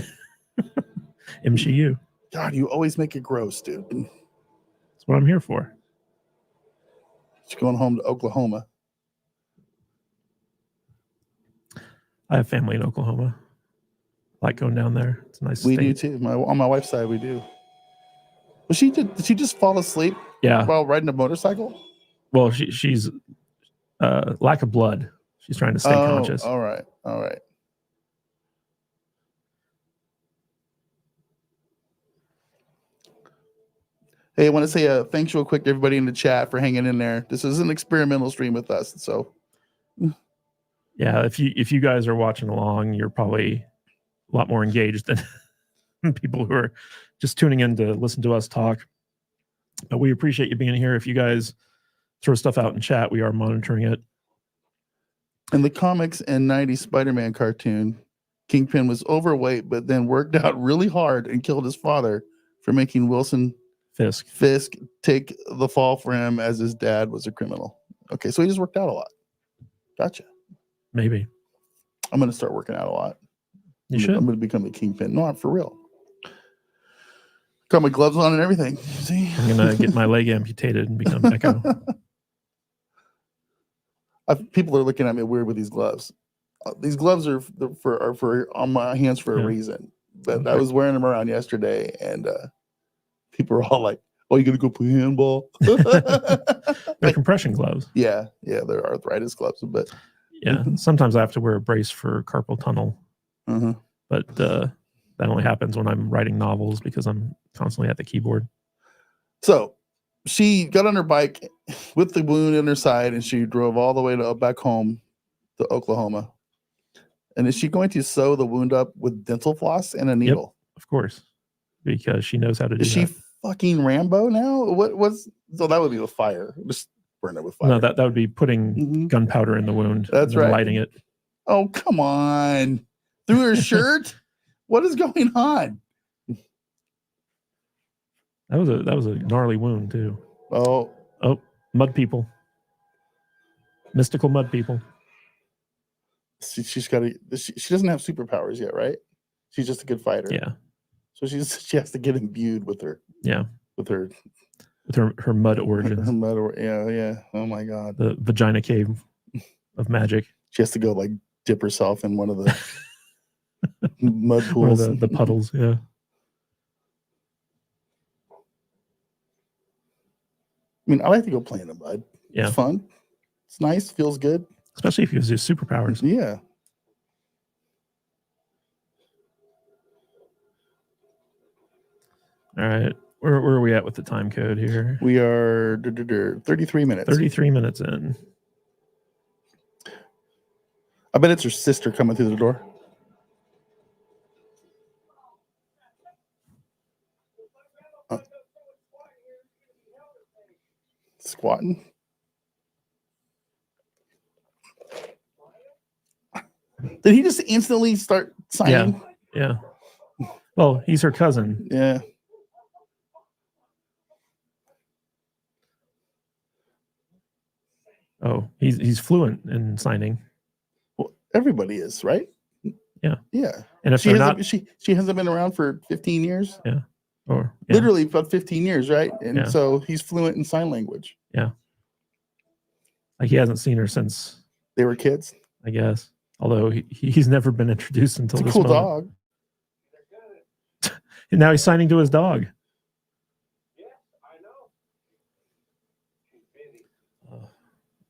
MCU. God, you always make it gross, dude. That's what I'm here for. She's going home to Oklahoma. I have family in Oklahoma. I like going down there. It's a nice We state. do too. On my wife's side, we do. Well, did she just fall asleep Yeah. while riding a motorcycle? Well, she's lack of blood. She's trying to stay conscious. All right. All right. Hey, I want to say thanks real quick to everybody in the chat for hanging in there. This is an experimental stream with us. So yeah, if you guys are watching along, you're probably a lot more engaged than people who are just tuning in to listen to us talk. But we appreciate you being here. If you guys throw stuff out in chat, we are monitoring it. in the comics and 90s Spider-Man cartoon, Kingpin was overweight, but then worked out really hard and killed his father for making Wilson Fisk take the fall for him, as his dad was a criminal. Okay, so he just worked out a lot. Gotcha. Maybe. I'm going to start working out a lot. You should. I'm going to become a Kingpin. No, I'm for real. Got my gloves on and everything. See? I'm going to get my leg amputated and become Echo. People are looking at me weird with these gloves. These gloves are for on my hands for a reason. But I was wearing them around yesterday, and people were all like, "Oh, you gonna go play handball?" They're compression gloves. Yeah, they're arthritis gloves. But yeah, sometimes I have to wear a brace for carpal tunnel. Uh-huh. But that only happens when I'm writing novels because I'm constantly at the keyboard. So she got on her bike with the wound in her side, and she drove all the way back home to Oklahoma. And is she going to sew the wound up with dental floss and a needle? Yep, of course, because she knows how to do that. Is she fucking Rambo now? So that would be with fire. Just burn it with fire. No, that would be putting gunpowder in the wound. That's and then right. Lighting it. Oh, come on. Through her shirt? What is going on? That was a gnarly wound too. Oh, mud people. Mystical mud people. She's got she doesn't have superpowers yet, right? She's just a good fighter. Yeah. So she has to get imbued with her. Yeah. With her mud origins. Her mud yeah. Oh my God. The vagina cave of magic. She has to go like dip herself in one of the mud pools. Or the puddles, yeah. I mean, I like to go play in the mud. Yeah. It's fun. It's nice. Feels good. Especially if you use your superpowers. Yeah. All right. Where are we at with the time code here? We are 33 minutes. 33 minutes in. I bet it's her sister coming through the door. Squatting. Did he just instantly start signing? Yeah. Well, he's her cousin. Yeah. Oh, he's fluent in signing. Well, everybody is, right? Yeah. Yeah. And if she they're hasn't, not, she hasn't been around for 15 years. Yeah. Or literally about 15 years, right? And yeah. So he's fluent in sign language. Yeah. Like he hasn't seen her since they were kids, I guess. Although he's never been introduced until it's a this cool moment. dog. And now he's signing to his dog.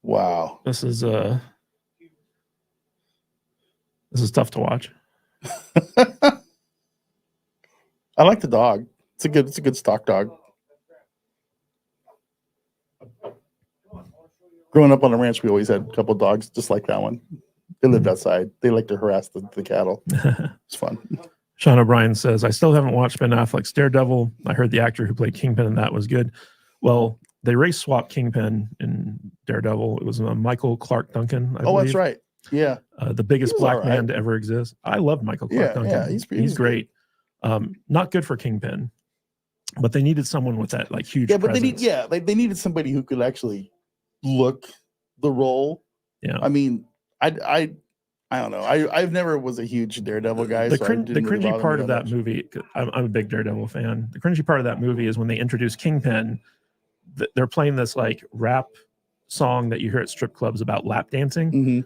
Wow. This is tough to watch. I like the dog. It's a good stock dog. Growing up on the ranch, we always had a couple dogs just like that one. They lived outside. They like to harass the cattle. It's fun. Sean O'Brien says, I still haven't watched Ben Affleck's Daredevil. I heard the actor who played Kingpin and that was good. Well, they race swapped Kingpin in Daredevil. It was Michael Clark Duncan, I believe. That's right. Yeah. The biggest black man to ever exist. I love Michael Clark Duncan. Yeah, he's great. Not good for Kingpin, but they needed someone with that like huge but presence. they needed somebody who could actually look the role. Yeah. I mean, I don't know. I've never was a huge Daredevil guy. The cringy part of that movie, I'm a big Daredevil fan. The cringy part of that movie is when they introduce Kingpin, they're playing this like rap song that you hear at strip clubs about lap dancing, hmm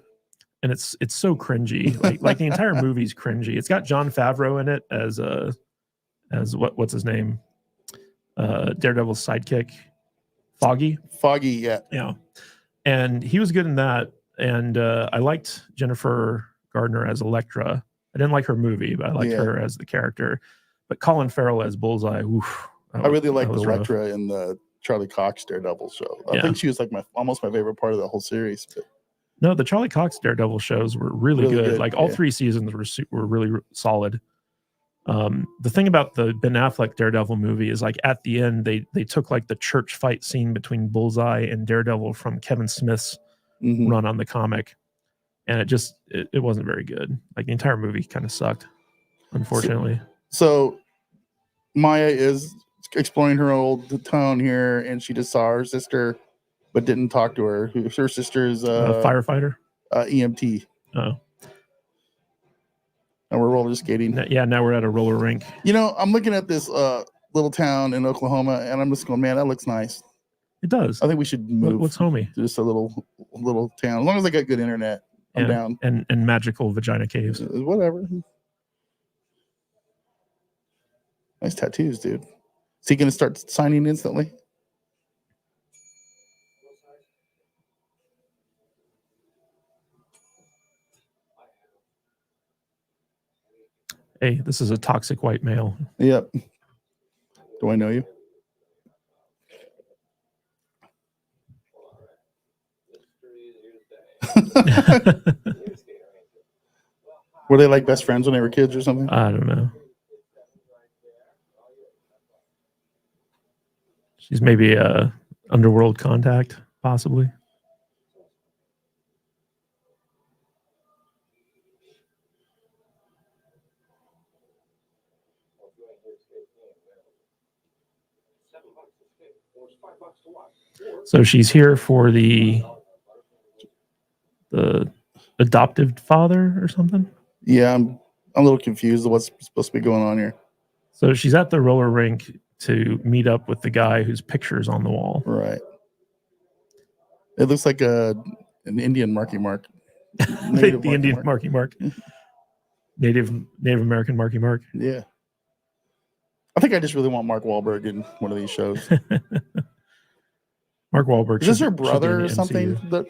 and it's so cringy. Like the entire movie's cringy. It's got Jon Favreau in it as what's his name, Daredevil's sidekick, Foggy. Foggy, yeah. Yeah, and he was good in that. And I liked Jennifer Gardner as Elektra. I didn't like her movie, but I liked Yeah. her as the character. But Colin Farrell as Bullseye, oof, I really like that was rough. Elektra in the Charlie Cox Daredevil show. I Yeah. think she was like almost my favorite part of the whole series. But No, the Charlie Cox Daredevil shows were really, Really good. good, Like all yeah. 3 seasons were really solid. The thing about the Ben Affleck Daredevil movie is like at the end they took like the church fight scene between Bullseye and Daredevil from Kevin Smith's mhm. run on the comic, and it wasn't very good. Like the entire movie kind of sucked, unfortunately. So Maya is exploring her old town here, and she just saw her sister, but didn't talk to her. Her sister is Firefighter. EMT, Oh, and we're roller skating. yeah. Now we're at a roller rink. You know, I'm looking at this little town in Oklahoma, and I'm just going, man, that looks nice. It does. I think we should move Looks homey. to just a little town. As long as I got good internet, I'm Yeah. down. And magical vagina caves. Whatever. Nice tattoos, dude. Is he going to start signing instantly? Hey, this is a toxic white male. Yep. Do I know you? Were they like best friends when they were kids or something? I don't know. She's maybe a underworld contact, possibly. So she's here for the adoptive father or something. Yeah, I'm a little confused of what's supposed to be going on here. So she's at the roller rink to meet up with the guy whose picture's on the wall. Right. It looks like an Indian Marky Mark. the Indian Marky Mark. Native American Marky Mark. Yeah. I think I just really want Mark Wahlberg in one of these shows. Mark Wahlberg. Is this her should be in brother the or something? MCU.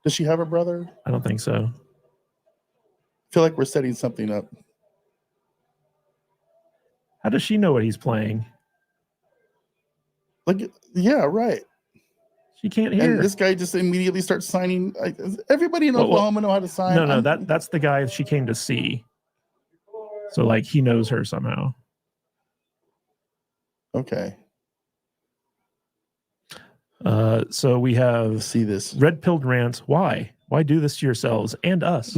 Does she have a brother? I don't think so. I feel like we're setting something up. How does she know what he's playing? Like, yeah, right. She can't hear. And this guy just immediately starts signing. Everybody in Oklahoma know how to sign. No, that's the guy she came to see. So like he knows her somehow. Okay. So we have Let's see this. Red Pilled Rants. Why do this to yourselves and us?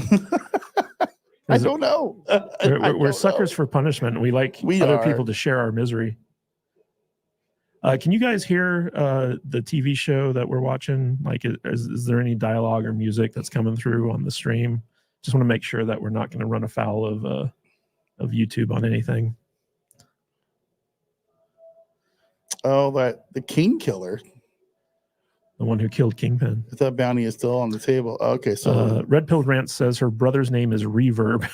I don't know. We're suckers for punishment. We like other people to share our misery. Can you guys hear the TV show that we're watching? Like, is there any dialogue or music that's coming through on the stream? Just want to make sure that we're not going to run afoul of YouTube on anything. Oh, the King Killer. The one who killed Kingpin. That bounty is still on the table. Okay, so Red Pilled Rant says her brother's name is Reverb.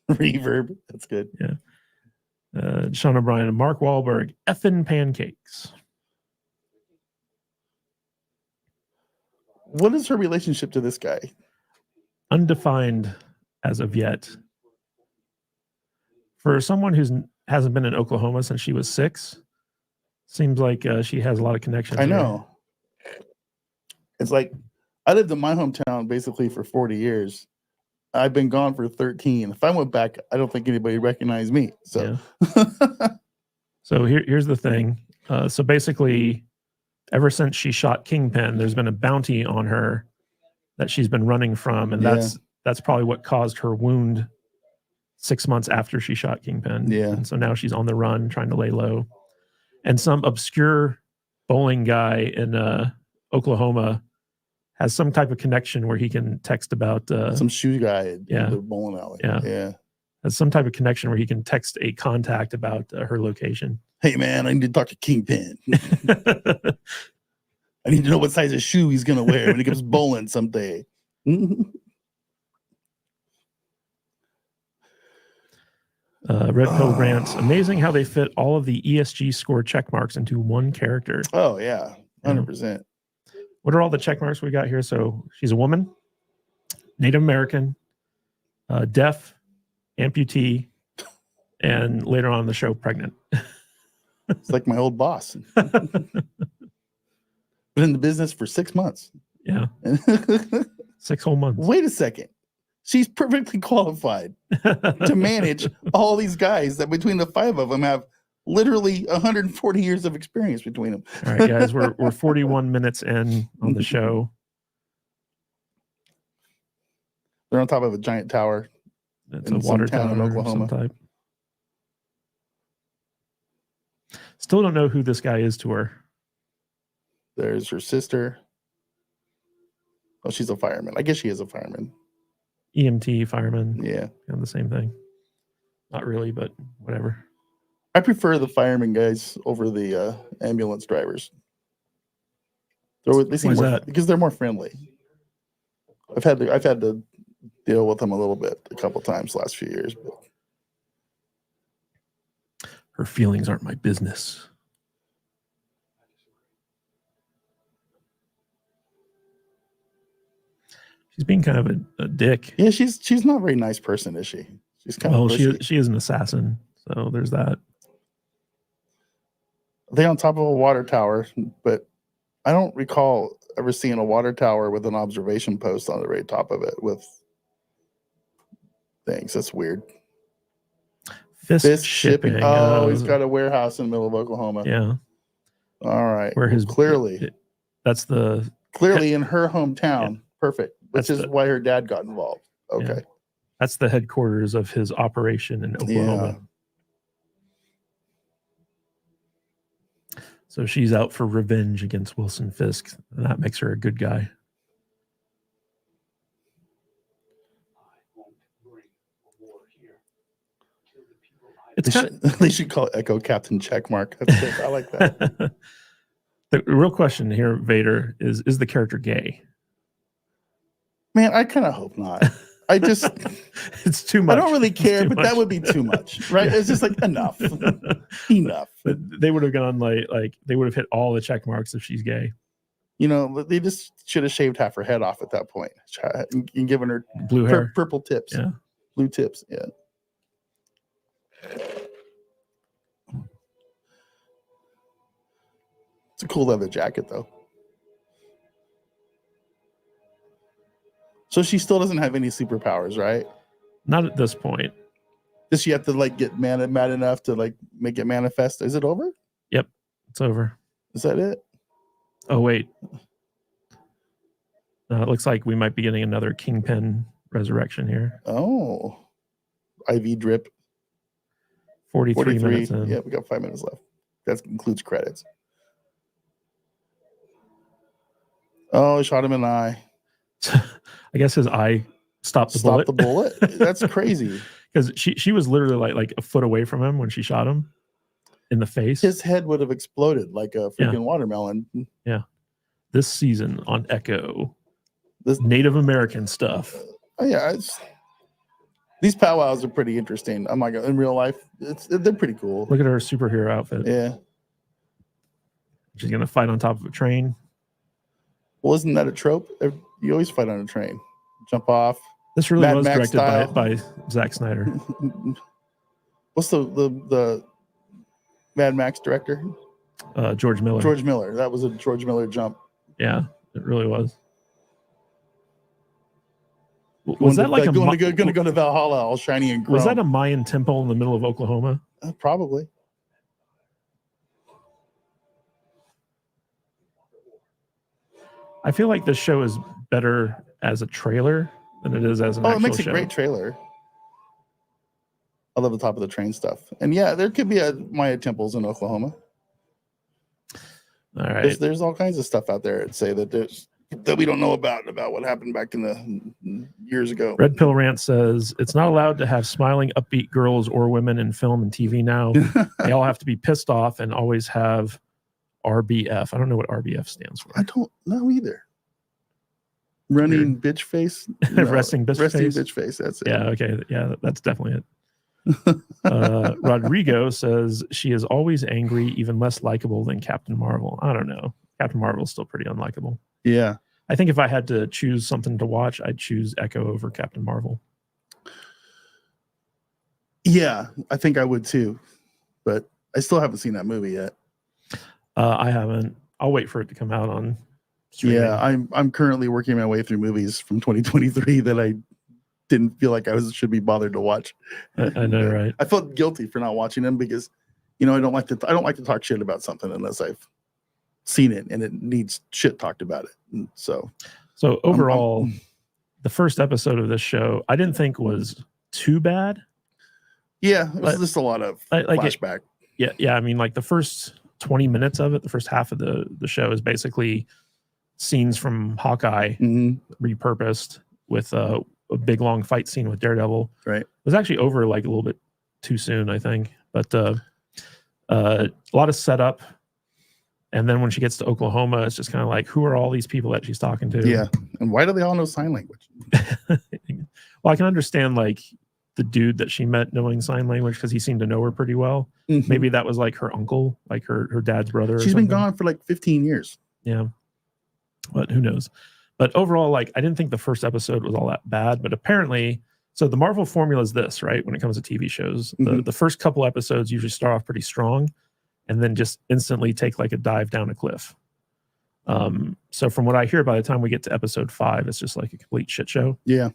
Reverb. That's good. Yeah. Sean O'Brien and Mark Wahlberg, effing pancakes. What is her relationship to this guy? Undefined as of yet. For someone who hasn't been in Oklahoma since she was 6, seems like she has a lot of connections. I know. It's like I lived in my hometown basically for 40 years. I've been gone for 13. If I went back, I don't think anybody recognized me. So, yeah. So here's the thing. So basically, ever since she shot Kingpin, there's been a bounty on her that she's been running from, and that's probably what caused her wound 6 months after she shot Kingpin. Yeah. And so now she's on the run, trying to lay low. And some obscure bowling guy in Oklahoma has some type of connection where he can text about some shoe guy yeah. in the bowling alley. Yeah. Yeah. Has some type of connection where he can text a contact about her location. Hey, man, I need to talk to Kingpin. I need to know what size of shoe he's going to wear when he comes bowling someday. Red Pill rants. Amazing how they fit all of the ESG score check marks into one character. Oh, yeah. 100%. What are all the check marks we got here? So she's a woman, Native American, deaf, amputee, and later on in the show, pregnant. It's like my old boss. Been in the business for 6 months. Yeah. 6 whole months. Wait a second. She's perfectly qualified to manage all these guys that between the 5 of them have literally 140 years of experience between them. All right, guys, we're 41 minutes in on the show. They're on top of a giant tower. It's a water tower in Oklahoma. Some type. Still don't know who this guy is to her. There's her sister. Oh, she's a fireman. I guess she is a fireman. EMT, fireman. Yeah. Kind of the same thing. Not really, but whatever. I prefer the fireman guys over the ambulance drivers. They seem more, because they're more friendly. I've had to deal with them a little bit a couple times the last few years. But. Her feelings aren't my business. She's being kind of a dick. Yeah, she's not a very nice person, is she? She's kind of she is an assassin, so there's that. They're on top of a water tower, but I don't recall ever seeing a water tower with an observation post on the very top of it with things. That's weird. Fisk shipping. Oh, he's got a warehouse in the middle of Oklahoma. Yeah. All right. Where his clearly in her hometown. Yeah. Perfect. Which is why her dad got involved. Okay. Yeah. That's the headquarters of his operation in Oklahoma. Yeah. So she's out for revenge against Wilson Fisk, and that makes her a good guy. They should call Echo Captain Checkmark. That's good. I like that. The real question here, Vader, is the character gay? Man, I kind of hope not. I just it's too much. I don't really care, but that would be too much, right? It's just like enough. Enough. But they would have gone like they would have hit all the check marks if she's gay. You know, they just should have shaved half her head off at that point and given her blue hair, purple tips. Yeah. Blue tips, yeah. It's a cool leather jacket, though. So she still doesn't have any superpowers, right? Not at this point. Does she have to like get mad enough to like make it manifest? Is it over? Yep, it's over. Is that it? Oh wait, it looks like we might be getting another Kingpin resurrection here. Oh, IV drip. 43 minutes in. Yeah, we got 5 minutes left. That includes credits. Oh, he shot him in the eye. I guess his eye stopped the bullet. That's crazy. Because she was literally like a foot away from him when she shot him in the face. His head would have exploded like a freaking watermelon. Yeah. This season on Echo, this Native American stuff. Yeah, these powwows are pretty interesting. I'm like, in real life, they're pretty cool. Look at her superhero outfit. Yeah. She's gonna fight on top of a train. Well, isn't that a trope? You always fight on a train. Jump off. This really was directed by Zack Snyder. What's the Mad Max director? George Miller. George Miller. That was a George Miller jump. Yeah, it really was. Was that like going to go to Valhalla, all shiny and chrome? Was that a Mayan temple in the middle of Oklahoma? Probably. I feel like this show is better as a trailer than it is as an actual show. It makes a great trailer. I love the top of the train stuff. And yeah, there could be Maya temples in Oklahoma. All right. There's all kinds of stuff out there that say that we don't know about what happened back in the years ago. Red Pill Rant says it's not allowed to have smiling, upbeat girls or women in film and TV now. They all have to be pissed off and always have RBF. I don't know what RBF stands for. I don't know either. Running bitch face? Resting bitch face? Bitch face, that's it. Yeah, okay. Yeah, that's definitely it. Rodrigo says she is always angry, even less likable than Captain Marvel. I don't know. Captain Marvel is still pretty unlikable. Yeah. I think if I had to choose something to watch, I'd choose Echo over Captain Marvel. Yeah, I think I would too. But I still haven't seen that movie yet. I haven't. I'll wait for it to come out on streaming. Yeah, I'm currently working my way through movies from 2023 that I didn't feel like should be bothered to watch. I know, right? I felt guilty for not watching them because, I don't like to talk shit about something unless I've seen it and it needs shit talked about it. And so overall, the first episode of this show I didn't think was too bad. Yeah, it was just a lot of flashback. Yeah. I mean, like the first 20 minutes of it, the first half of the show is basically scenes from Hawkeye repurposed with a big long fight scene with Daredevil. Right. It was actually over like a little bit too soon, I think. But a lot of setup. And then when she gets to Oklahoma, it's just kind of like, who are all these people that she's talking to? Yeah. And why do they all know sign language? Well, I can understand like the dude that she met knowing sign language because he seemed to know her pretty well. Maybe that was like her uncle, like her dad's brother. She's been gone for like 15 years. Yeah. But who knows? But overall, like I didn't think the first episode was all that bad, but apparently, so the Marvel formula is this, right? When it comes to TV shows, the first couple episodes usually start off pretty strong and then just instantly take like a dive down a cliff. So from what I hear, by the time we get to episode 5, it's just like a complete shit show. Yeah.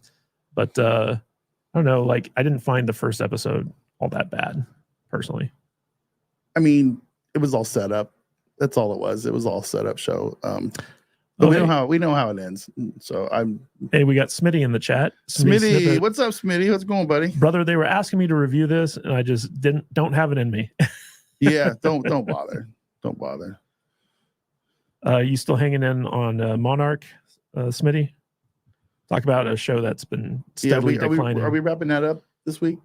But I don't know, like I didn't find the first episode all that bad, personally. I mean, it was all set up. That's all it was. It was all set up show. But we know how it ends. So Hey, we got Smitty in the chat. Smitty, what's up, Smitty? How's it going, buddy? Brother, they were asking me to review this, and I just don't have it in me. Yeah, don't bother. Don't bother. You still hanging in on Monarch, Smitty? Talk about a show that's been steadily declining. Are we wrapping that up this week?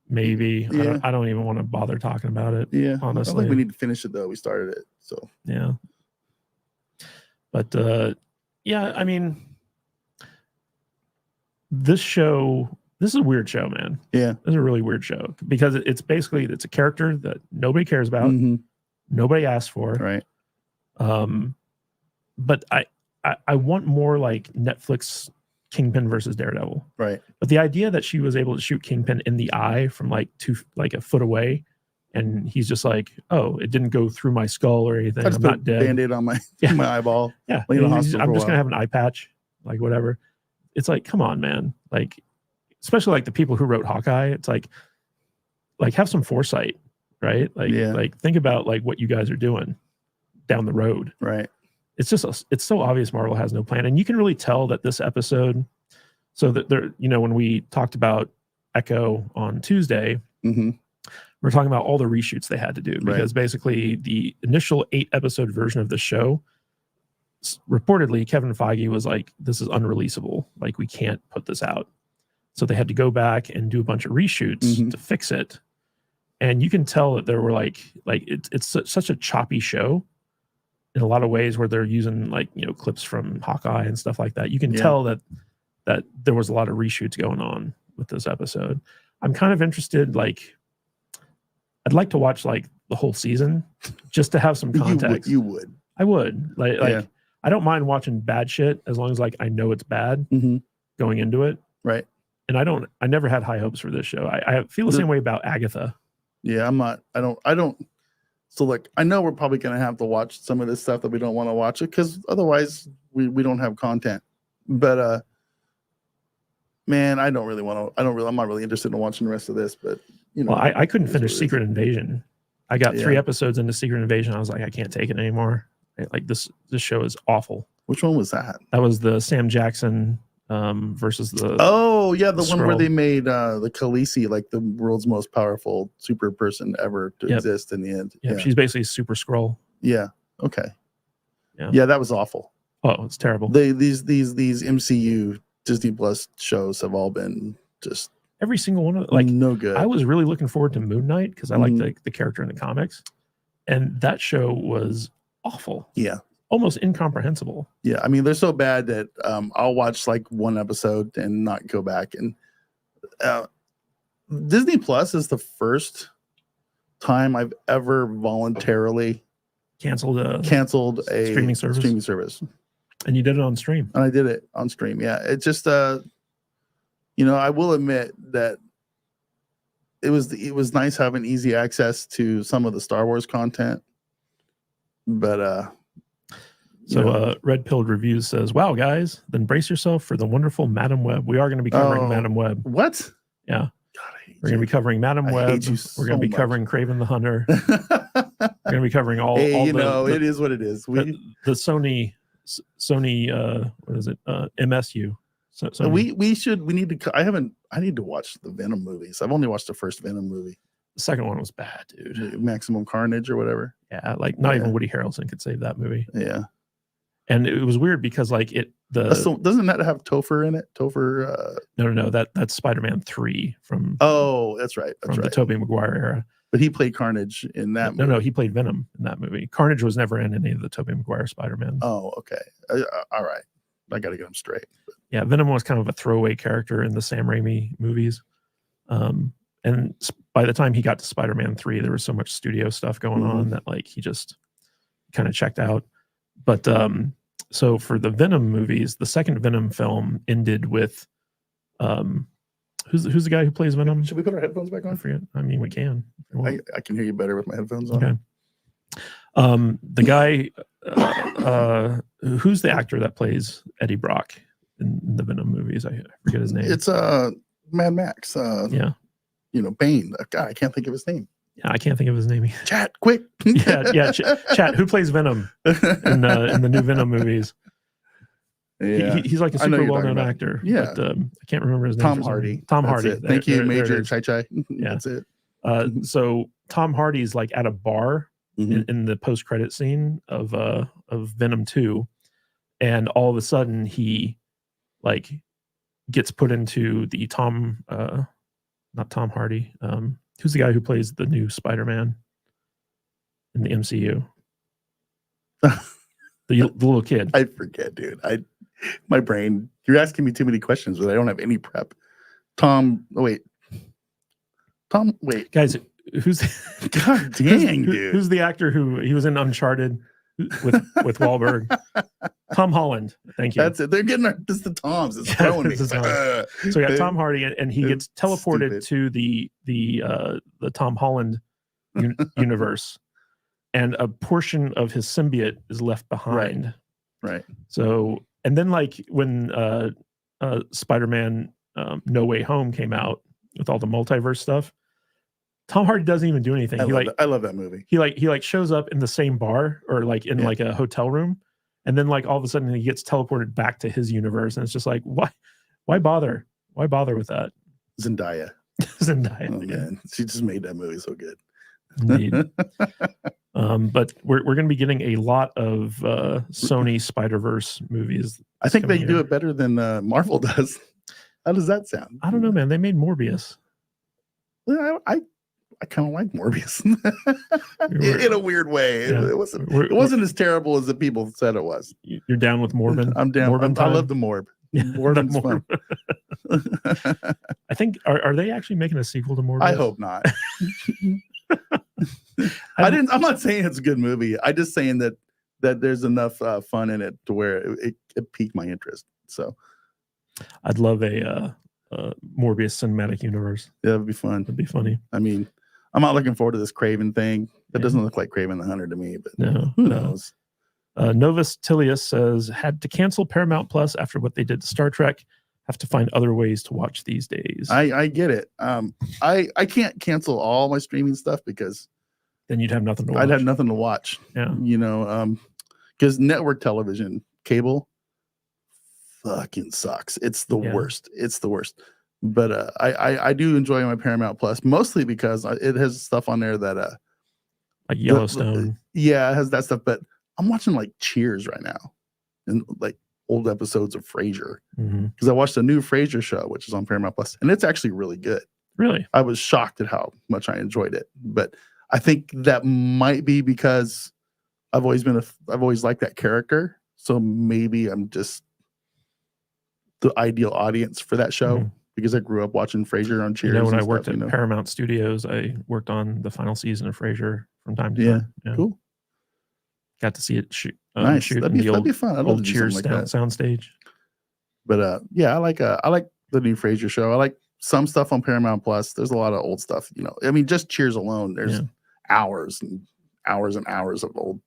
Maybe. Yeah. I don't even want to bother talking about it. Yeah, honestly. I think we need to finish it though. We started it, so yeah. But yeah, I mean, this is a weird show, man. Yeah, it's a really weird show because it's basically a character that nobody cares about, nobody asked for, right? But I want more like Netflix Kingpin versus Daredevil, right? But the idea that she was able to shoot Kingpin in the eye from like a foot away, and he's just like, oh, it didn't go through my skull or anything. I'm not dead. Band-Aid on my my eyeball. Yeah, I'm just gonna have an eye patch, like whatever. It's like, come on, man. Like, especially like the people who wrote Hawkeye. It's like have some foresight, right? Like think about like what you guys are doing down the road, right? It's so obvious Marvel has no plan, and you can really tell that this episode. So that there, when we talked about Echo on Tuesday, we're talking about all the reshoots they had to do because basically the initial 8-episode version of the show, reportedly Kevin Feige was like, "This is unreleasable. Like we can't put this out." So they had to go back and do a bunch of reshoots to fix it, and you can tell that there were like it's such a choppy show. In a lot of ways where they're using clips from Hawkeye and stuff like that. You can tell that there was a lot of reshoots going on with this episode. I'm kind of interested, I'd like to watch the whole season just to have some context. You would. I would. I don't mind watching bad shit as long as I know it's bad going into it. Right. And I never had high hopes for this show. I feel the same way about Agatha. Yeah, I don't. So I know we're probably going to have to watch some of this stuff that we don't want to watch it because otherwise we don't have content. But man, I'm not really interested in watching the rest of this. But well, I couldn't finish Secret Invasion. I got 3 episodes into Secret Invasion. I was like, I can't take it anymore. This show is awful. Which one was that? That was the Sam Jackson versus the the one where they made the Khaleesi the world's most powerful super person ever to exist in the end. Yeah, she's basically Super Skrull. Yeah. Okay. Yeah, that was awful. Oh, it's terrible. These MCU Disney Plus shows have all been just Every single one of like no good. I was really looking forward to Moon Knight because I like Mhm. the character in the comics, and that show was awful, Yeah. almost incomprehensible. Yeah. I mean, they're so bad that I'll watch like one episode and not go back. And Disney Plus is the first time I've ever voluntarily Canceled a canceled a streaming service, and you did it on stream. And I did it on stream. Yeah. It just you know, I will admit that it was nice having easy access to some of the Star Wars content. But So Red Pilled Reviews says, "Wow, guys, then brace yourself for the wonderful Madam Web. We are going to be covering Madam Web. What? Yeah. God, I hate We're going to be covering Madam I Web. hate you We're going to so be much. covering Craven the Hunter. We're going to be covering all Hey, you the, know, the, it is what it is. the Sony what is it? MSU. So Sony. We need to I need to watch the Venom movies. I've only watched the first Venom movie, The second one was bad, dude. Maximum Carnage or whatever. Yeah, like not Yeah. even Woody Harrelson could save that movie. Yeah. And it was weird because like Doesn't that have Topher in it? Topher no, that's Spider-Man 3 from oh, that's right. That's the right. Tobey Maguire era. But he played Carnage in that movie. No, he played Venom in that movie. Carnage was never in any of the Tobey Maguire Spider-Man. Oh, okay. All right. I got to get them straight. Yeah, Venom was kind of a throwaway character in the Sam Raimi movies. And by the time he got to Spider-Man 3, there was so much studio stuff going on that like he just kind of checked out. But so for the Venom movies, the second Venom film ended with who's the guy who plays Venom? Should we put our headphones back I on? forget. I mean, we can. if you want. I can hear you better with my headphones on. Okay. The guy, who's the actor that plays Eddie Brock in the Venom movies? I forget his name. It's Mad Max. Yeah. You know, Bane. God, I can't think of his name. Yeah, I can't think of his name. Chat, quick. yeah. Chat. Who plays Venom in the new Venom movies? Yeah. He's like a I know super you're well-known talking about. actor. Yeah. But, I can't remember his name. Tom for some Hardy. reason. Tom That's Hardy. it. Thank you, There it Major is. Chai Chai. Yeah. That's it. So Tom Hardy's like at a bar Mhm. in the post-credit scene of Venom 2, and all of a sudden he like gets put into the not Tom Hardy. Who's the guy who plays the new Spider-Man in the MCU? the little kid. I forget, dude. My brain. You're asking me too many questions, but I don't have any prep. Tom, wait. Guys, who's God dang, dude. Who's the actor who he was in Uncharted with Wahlberg? Tom Holland. Thank you. That's it. They're getting this the Toms. It's Yeah, throwing me. it's the Ugh. So we got Tom Hardy, and he gets It's teleported stupid. to the Tom Holland universe, and a portion of his symbiote is left behind. Right. So, and then like when Spider-Man No Way Home came out with all the multiverse stuff, Tom Hardy doesn't even do anything. I love that movie. He like shows up in the same bar or like in like a hotel room, and then like all of a sudden he gets teleported back to his universe, and it's just like why bother with that? Zendaya. Zendaya. Oh man, she just made that movie so good. Indeed. But we're going to be getting a lot of Sony Spider-Verse movies. I think they coming do here. it better than Marvel does. How does that sound? I don't know, man. They made Morbius. Well, I kind of like Morbius We're- in a weird way. Yeah. It wasn't. We're- It wasn't as terrible as the people said it was. You're down with Morbin? I'm down. Morbin I time? love the Morb. Yeah, Morbin's the fun. Morb. I think are they actually making a sequel to Morbius? I hope not. I'm not saying it's a good movie. I'm just saying that there's enough fun in it to where it piqued my interest. So I'd love a Morbius cinematic universe. yeah, it'd be fun. That'd be funny. I mean, I'm not looking forward to this Craven thing. That Yeah. doesn't look like Craven the Hunter to me, but No, who no. knows? Novus Tilius says, had to cancel Paramount Plus after what they did to Star Trek. Have to find other ways to watch these days. I get it. I can't cancel all my streaming stuff because Then you'd have nothing to watch. I'd have nothing to watch. Yeah. You know, because network television, cable, fucking sucks. It's the Yeah. worst. It's the worst. But I do enjoy my Paramount Plus mostly because it has stuff on there that Like Yellowstone. yeah, it has that stuff. But I'm watching like Cheers right now, and like old episodes of Frasier Mhm. because I watched a new Frasier show, which is on Paramount Plus, and it's actually really good. Really? I was shocked at how much I enjoyed it, but I think that might be because I've always liked that character, so maybe I'm just the ideal audience for that show Mhm. because I grew up watching Frasier on You Cheers. know, when and I worked stuff, at Paramount Studios, I worked on the final season of Frasier from time to Yeah, time. Yeah. cool, Got to see it shoot nice. shoot That'd in be the that'd be old fun. I'd love to do Cheers something like that. soundstage. But yeah, I like the new Frasier show. I like some stuff on Paramount Plus. There's a lot of old stuff, you know. I mean, just Cheers alone, there's Yeah. hours and hours and hours of old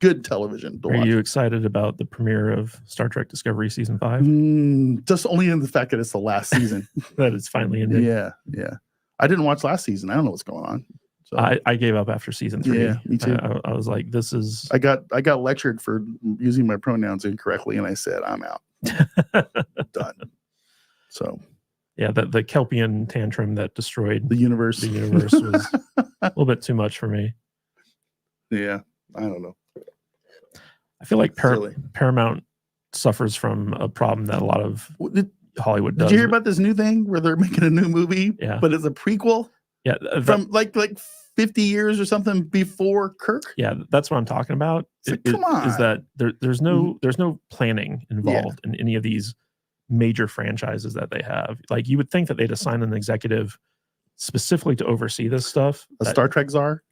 good television to Are watch. you excited about the premiere of Star Trek Discovery season 5? Just only in the fact that it's the last season. That it's finally ending. Yeah. I didn't watch last season. I don't know what's going on. So I gave up after season 3. Yeah, me too. I was like, this is I got lectured for using my pronouns incorrectly, and I said I'm out. Done. So yeah, the Kelpian tantrum that destroyed the universe. the universe was a little bit too much for me. Yeah, I don't know. I feel like Silly. Paramount suffers from a problem that a lot of Hollywood does. Did you hear about this new thing where they're making a new movie? Yeah. But it's a prequel Yeah, from like 50 years or something before Kirk. yeah, that's what I'm talking about. It's like, come on. Is that there's no planning involved in any of these major franchises that they have. Like you would think that they'd assign an executive specifically to oversee this stuff. A Star Trek czar?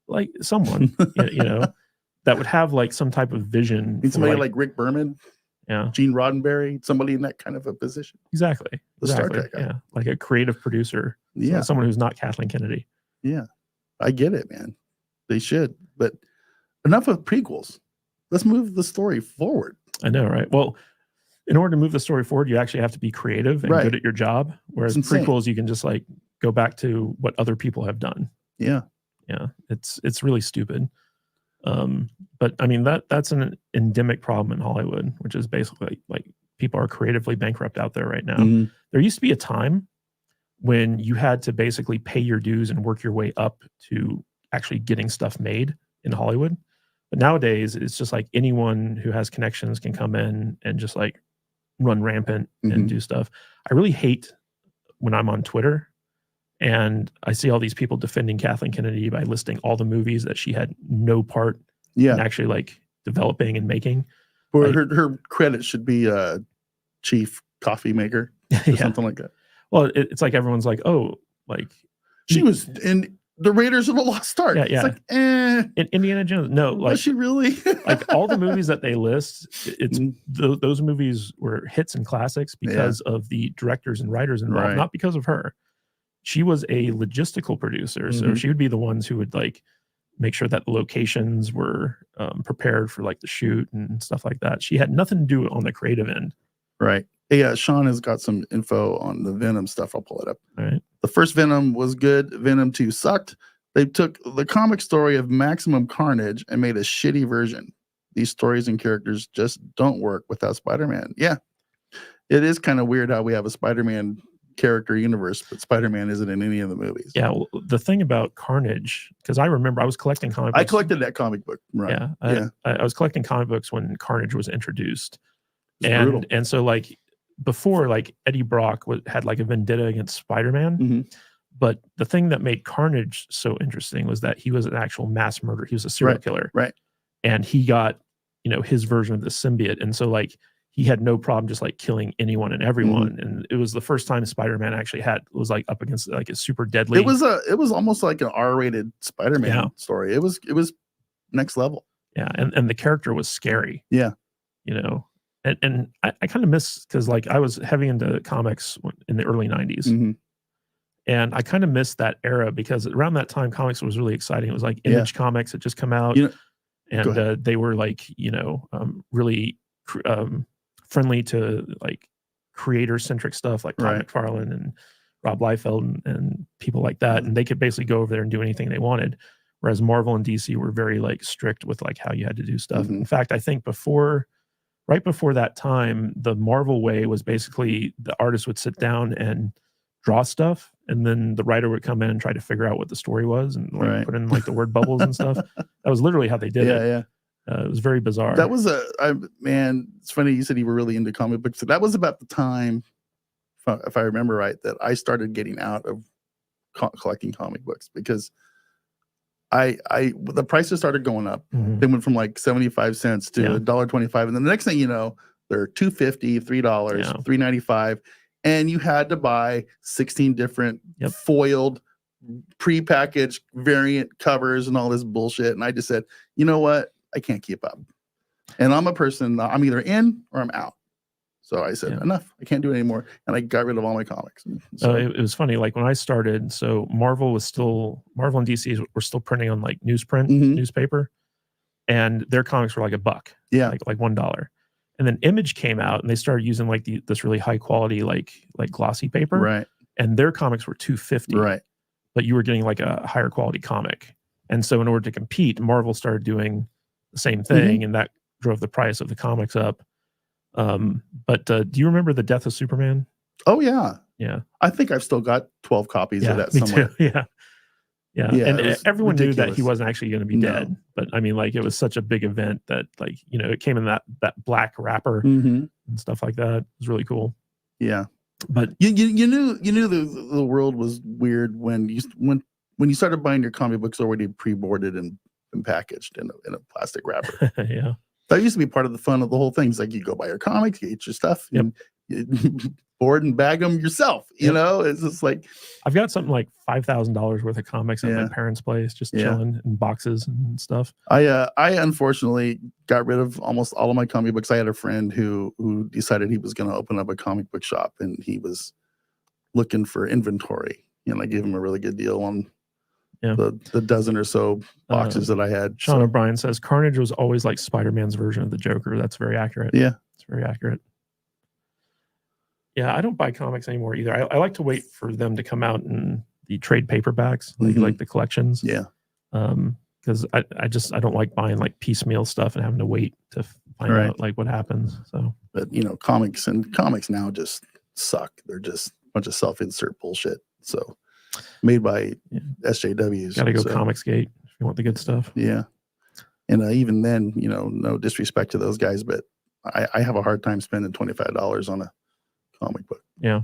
Like someone, you know, that would have like some type of vision. Need for, somebody like Rick Berman, yeah, Gene Roddenberry, somebody in that kind of a position. exactly. The Star Exactly. Trek guy. Yeah, like a creative producer. Yeah, Someone who's not Kathleen Kennedy. yeah. I get it, man. They should. But enough of prequels. Let's move the story forward. I know, right? Well, in order to move the story forward, you actually have to be creative and Right. good at your job. Whereas It's insane. prequels, you can just like go back to what other people have done. Yeah. Yeah, it's really stupid. But I mean that's an endemic problem in Hollywood, which is basically like people are creatively bankrupt out there right now. Mhm. There used to be a time when you had to basically pay your dues and work your way up to actually getting stuff made in Hollywood. But nowadays, it's just like anyone who has connections can come in and just like run rampant Mhm. and do stuff. I really hate when I'm on Twitter and I see all these people defending Kathleen Kennedy by listing all the movies that she had no part in Yeah. actually like developing and making. Or like- her credit should be chief coffee maker or Yeah. something like that. Well, it's like everyone's like, oh, like She was in the Raiders of the Lost Ark. Yeah, yeah. It's like, in Indiana Jones. No, was like she really? like all the movies that they list, it's Mm. those movies were hits and classics because of the directors and writers involved, Right. not because of her. She was a logistical producer, so Mhm. she would be the ones who would like make sure that the locations were prepared for like the shoot and stuff like that. She had nothing to do on the creative end. Right. Hey, Sean has got some info on the Venom stuff. I'll pull it up. All right. The first Venom was good. Venom 2 sucked. They took the comic story of Maximum Carnage and made a shitty version. These stories and characters just don't work without Spider-Man. Yeah. It is kind of weird how we have a Spider-Man character universe, but Spider-Man isn't in any of the movies. Yeah. Well, the thing about Carnage, because I remember I was collecting comic books. I collected that comic book. Right. Yeah. Yeah. I was collecting comic books when Carnage was introduced. It's brutal. And so like before, like Eddie Brock had like a vendetta against Spider-Man. Mhm. But the thing that made Carnage so interesting was that he was an actual mass murderer. He was a serial killer. right. And he got, his version of the symbiote. And so like he had no problem just like killing anyone and everyone. Mm-hmm. And it was the first time Spider-Man actually was like up against like a super deadly. It was almost like an R-rated Spider-Man Yeah. story. It was next level. Yeah. And the character was scary. Yeah. And I kind of miss, because like I was heavy into comics in the early 90s. Mhm. And I kind of missed that era because around that time, comics was really exciting. It was like Image Comics had just come out, Go and they were like, really friendly to like creator-centric stuff like Todd Right. McFarlane and Rob Liefeld and people like that. And they could basically go over there and do anything they wanted. Whereas Marvel and DC were very like strict with like how you had to do stuff. Mhm. In fact, I think right before that time, the Marvel way was basically the artist would sit down and draw stuff, and then the writer would come in and try to figure out what the story was and like Right. put in like the word bubbles and stuff. That was literally how they did it. Yeah. It was very bizarre. That was man. It's funny you said you were really into comic books. So that was about the time, if I remember right, that I started getting out of collecting comic books because the prices started going up. Mhm. They went from like 75 cents to Yeah. $1.25, and then the next thing you know, they're $2.50, $3, Yeah. $3.95, and you had to buy 16 different Yep. foiled, prepackaged variant covers and all this bullshit. And I just said, you know what? I can't keep up. And I'm a person, I'm either in or I'm out. So I said, Yeah. enough. I can't do it anymore. And I got rid of all my comics. So, it was funny. Like when I started, so Marvel and DC were still printing on like newsprint Mhm. newspaper, and their comics were like $1. Yeah. Like $1. And then Image came out and they started using like this really high quality, like glossy paper. Right. And their comics were $2.50. Right. But you were getting like a higher quality comic. And so in order to compete, Marvel started doing the same thing, and that drove the price of the comics up. But do you remember The Death of Superman? Oh yeah. Yeah. I think I've still got 12 copies of that me somewhere. too. Yeah. Yeah, And it was everyone knew that he ridiculous. wasn't actually going to be No. dead. But I mean, like, it was such a big event that, like, it came in that black wrapper Mhm. and stuff like that. It was really cool. Yeah. But You knew the world was weird when you started buying your comic books already pre-boarded and packaged in a plastic wrapper. yeah. That used to be part of the fun of the whole thing. It's like you go buy your comics, you get your stuff, and you board and bag them yourself. You know, it's just like I've got something like $5,000 worth of comics at my parents' place, just chilling in boxes and stuff. I unfortunately got rid of almost all of my comic books. I had a friend who decided he was going to open up a comic book shop, and he was looking for inventory. And I gave him a really good deal on the dozen or so boxes that I had. Sean O'Brien says Carnage was always like Spider-Man's version of the Joker. That's very accurate. Yeah, it's very accurate. Yeah, I don't buy comics anymore either. I like to wait for them to come out in the trade paperbacks, like the collections. Yeah. Because I don't like buying like piecemeal stuff and having to wait to find out like what happens. So, but comics now just suck. They're just a bunch of self-insert bullshit. So, made by SJWs. Got to go Comicsgate if you want the good stuff. Yeah, and even then, no disrespect to those guys, but I have a hard time spending $25 on a comic book. Yeah,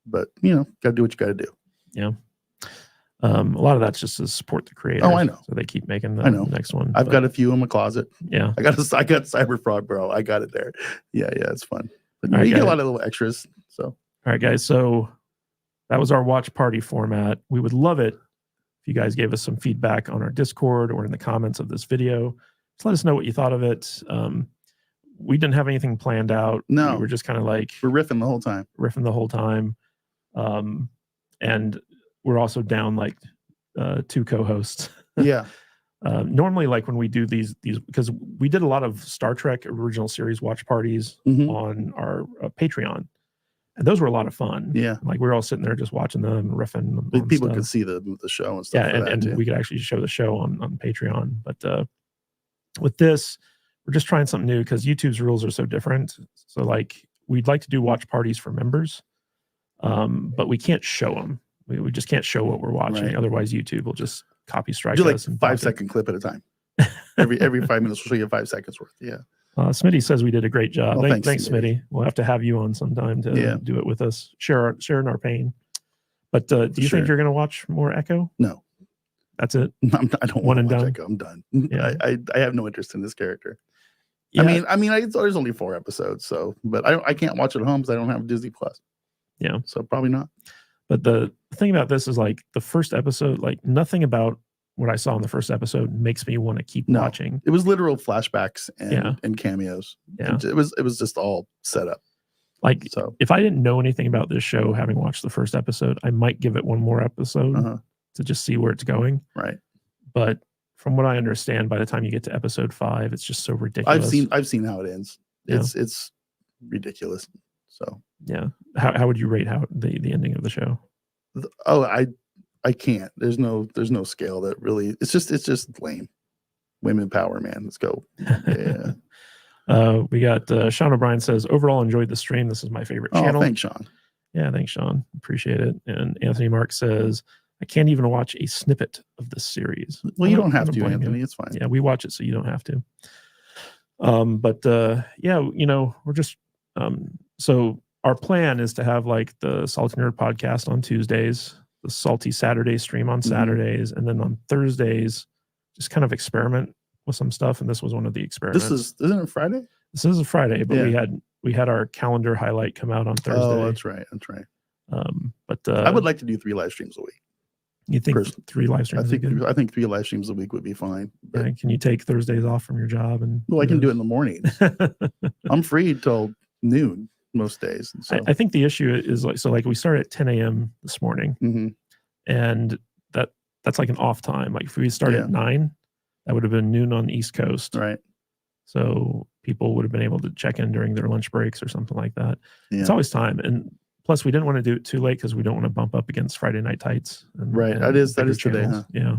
but got to do what you got to do. Yeah. A lot of that's just to support the creators. Oh, I know. So they keep making the next one. I've got a few in my closet. Yeah. I got Cyberfrog, bro. I got it there. Yeah, it's fun. But right, you get a lot of little extras. So all right, guys. So that was our watch party format. We would love it if you guys gave us some feedback on our Discord or in the comments of this video. Just let us know what you thought of it. We didn't have anything planned out. No. We were just kind of like we're riffing the whole time. And we're also down like 2 co-hosts. Yeah. Normally, like when we do these because we did a lot of Star Trek original series watch parties on our Patreon, and those were a lot of fun. Yeah, like we were all sitting there just watching them, riffing. People stuff. could see the show and stuff. Yeah, and we could actually show the show on Patreon. But with this, we're just trying something new because YouTube's rules are so different. So like we'd like to do watch parties for members, but we can't show them. We just can't show what we're watching. Right. Otherwise, YouTube will just copy strike do us. Like 5-second clip at a time. Every 5 minutes, we'll show you 5 seconds worth. Yeah. Smitty says we did a great job. Well, thanks, Smitty. We'll have to have you on sometime to do it with us, sharing our pain. But do you think you're going to watch more Echo? No. That's it? I don't want to watch Echo. I'm done. Yeah. I have no interest in this character. Yeah. I mean, there's only 4 episodes, but I can't watch it at home because I don't have Disney Plus. Yeah. So probably not. But the thing about this is like the first episode, like nothing about what I saw in the first episode makes me want to keep watching. It was literal flashbacks and cameos. Yeah. It was just all set up. Like, so if I didn't know anything about this show, having watched the first episode, I might give it one more episode to just see where it's going. Right. But from what I understand, by the time you get to episode 5, it's just so ridiculous. I've seen how it ends. It's ridiculous. So yeah. How would you rate the ending of the show? I can't. There's no scale that really. It's just lame. Women power, man. Let's go. Yeah. We got Sean O'Brien says overall enjoyed the stream. This is my favorite channel. Thanks, Sean. Yeah, thanks, Sean. Appreciate it. And Anthony Mark says I can't even watch a snippet of this series. Well, you don't have to, Anthony. It's fine. Yeah, we watch it so you don't have to. But yeah, we're just so our plan is to have like the Salty Nerd podcast on Tuesdays, the Salty Saturday stream on Saturdays, and then on Thursdays, just kind of experiment with some stuff. And this was one of the experiments. Isn't it Friday? This is a Friday, but we had our calendar highlight come out on Thursday. Oh, that's right. But I would like to do 3 live streams a week. You think 3 live streams? I think 3 live streams a week would be fine. But, yeah, can you take Thursdays off from your job? And well, I can do it in the morning. I'm free till noon most days. So. I think the issue is like we started at 10 a.m. this morning, and that's like an off time. Like if we started at 9, that would have been noon on the East Coast, right? So people would have been able to check in during their lunch breaks or something like that. Yeah. It's always time, and plus we didn't want to do it too late because we don't want to bump up against Friday Night Tights. Right, that is today, huh? Yeah,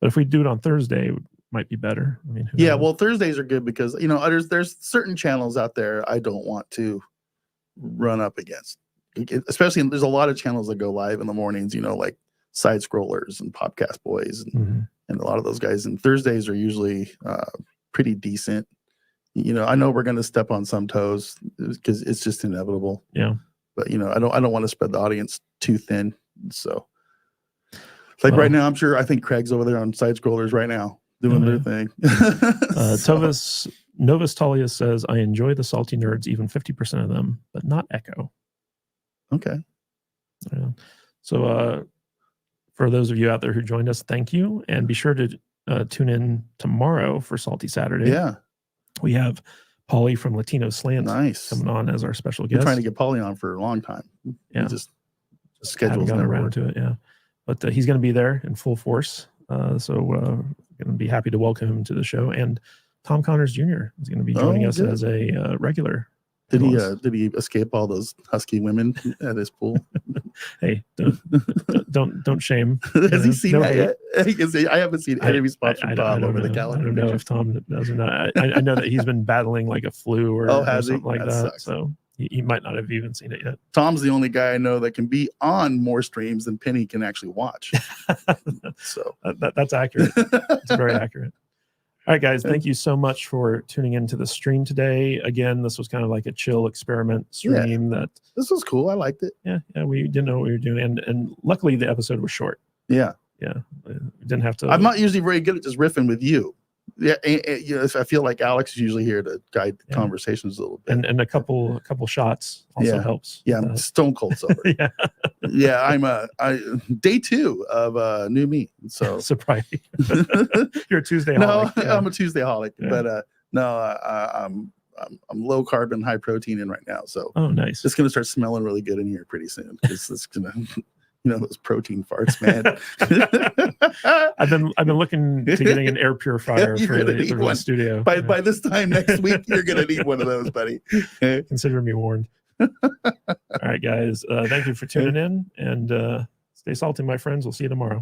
but if we do it on Thursday, it might be better. I mean, yeah. Well, Thursdays are good because there's certain channels out there I don't want to run up against, especially there's a lot of channels that go live in the mornings. Like Side Scrollers and Podcast Boys and a lot of those guys. And Thursdays are usually pretty decent. I know we're going to step on some toes because it's just inevitable. Yeah. But I don't want to spread the audience too thin. So right now, I think Craig's over there on Side Scrollers right now doing their thing. Novus Talia says, I enjoy the Salty Nerds, even 50% of them, but not Echo. Okay. So for those of you out there who joined us, thank you. And be sure to tune in tomorrow for Salty Saturday. Yeah. We have Paulie from Latino Slant coming on as our special guest. We're trying to get Paulie on for a long time. Yeah. Just schedules never around to it. Yeah. But he's going to be there in full force. So we're going to be happy to welcome him to the show. And Tom Connors Jr. is going to be joining us as a regular. Did he escape all those husky women at his pool? Hey, don't shame. Has he seen that yet? I haven't seen any response from Tom over the calendar. I don't know if Tom does or not. I know that he's been battling like a flu or something like that. Sucks. So he might not have even seen it yet. Tom's the only guy I know that can be on more streams than Penny can actually watch. So that's accurate. It's very accurate. All right, guys, thank you so much for tuning into the stream today. Again, this was kind of like a chill experiment stream. This was cool. I liked it. Yeah, we didn't know what we were doing. And luckily the episode was short. Yeah. We didn't have to. I'm not usually very good at just riffing with you. Yeah, I feel like Alex is usually here to guide the conversations a little bit. And a couple shots also helps. Yeah, I'm stone cold sober. Yeah, I'm day 2 of new me. So surprise. You're a Tuesday holic. No, I'm a Tuesday holic, but I'm low carb and high protein in right now. So nice. It's gonna start smelling really good in here pretty soon. It's gonna those protein farts, man. I've been looking to getting an air purifier for the studio. By this time next week, you're gonna need one of those, buddy. Consider me warned. All right, guys. Thank you for tuning in, and stay salty, my friends. We'll see you tomorrow.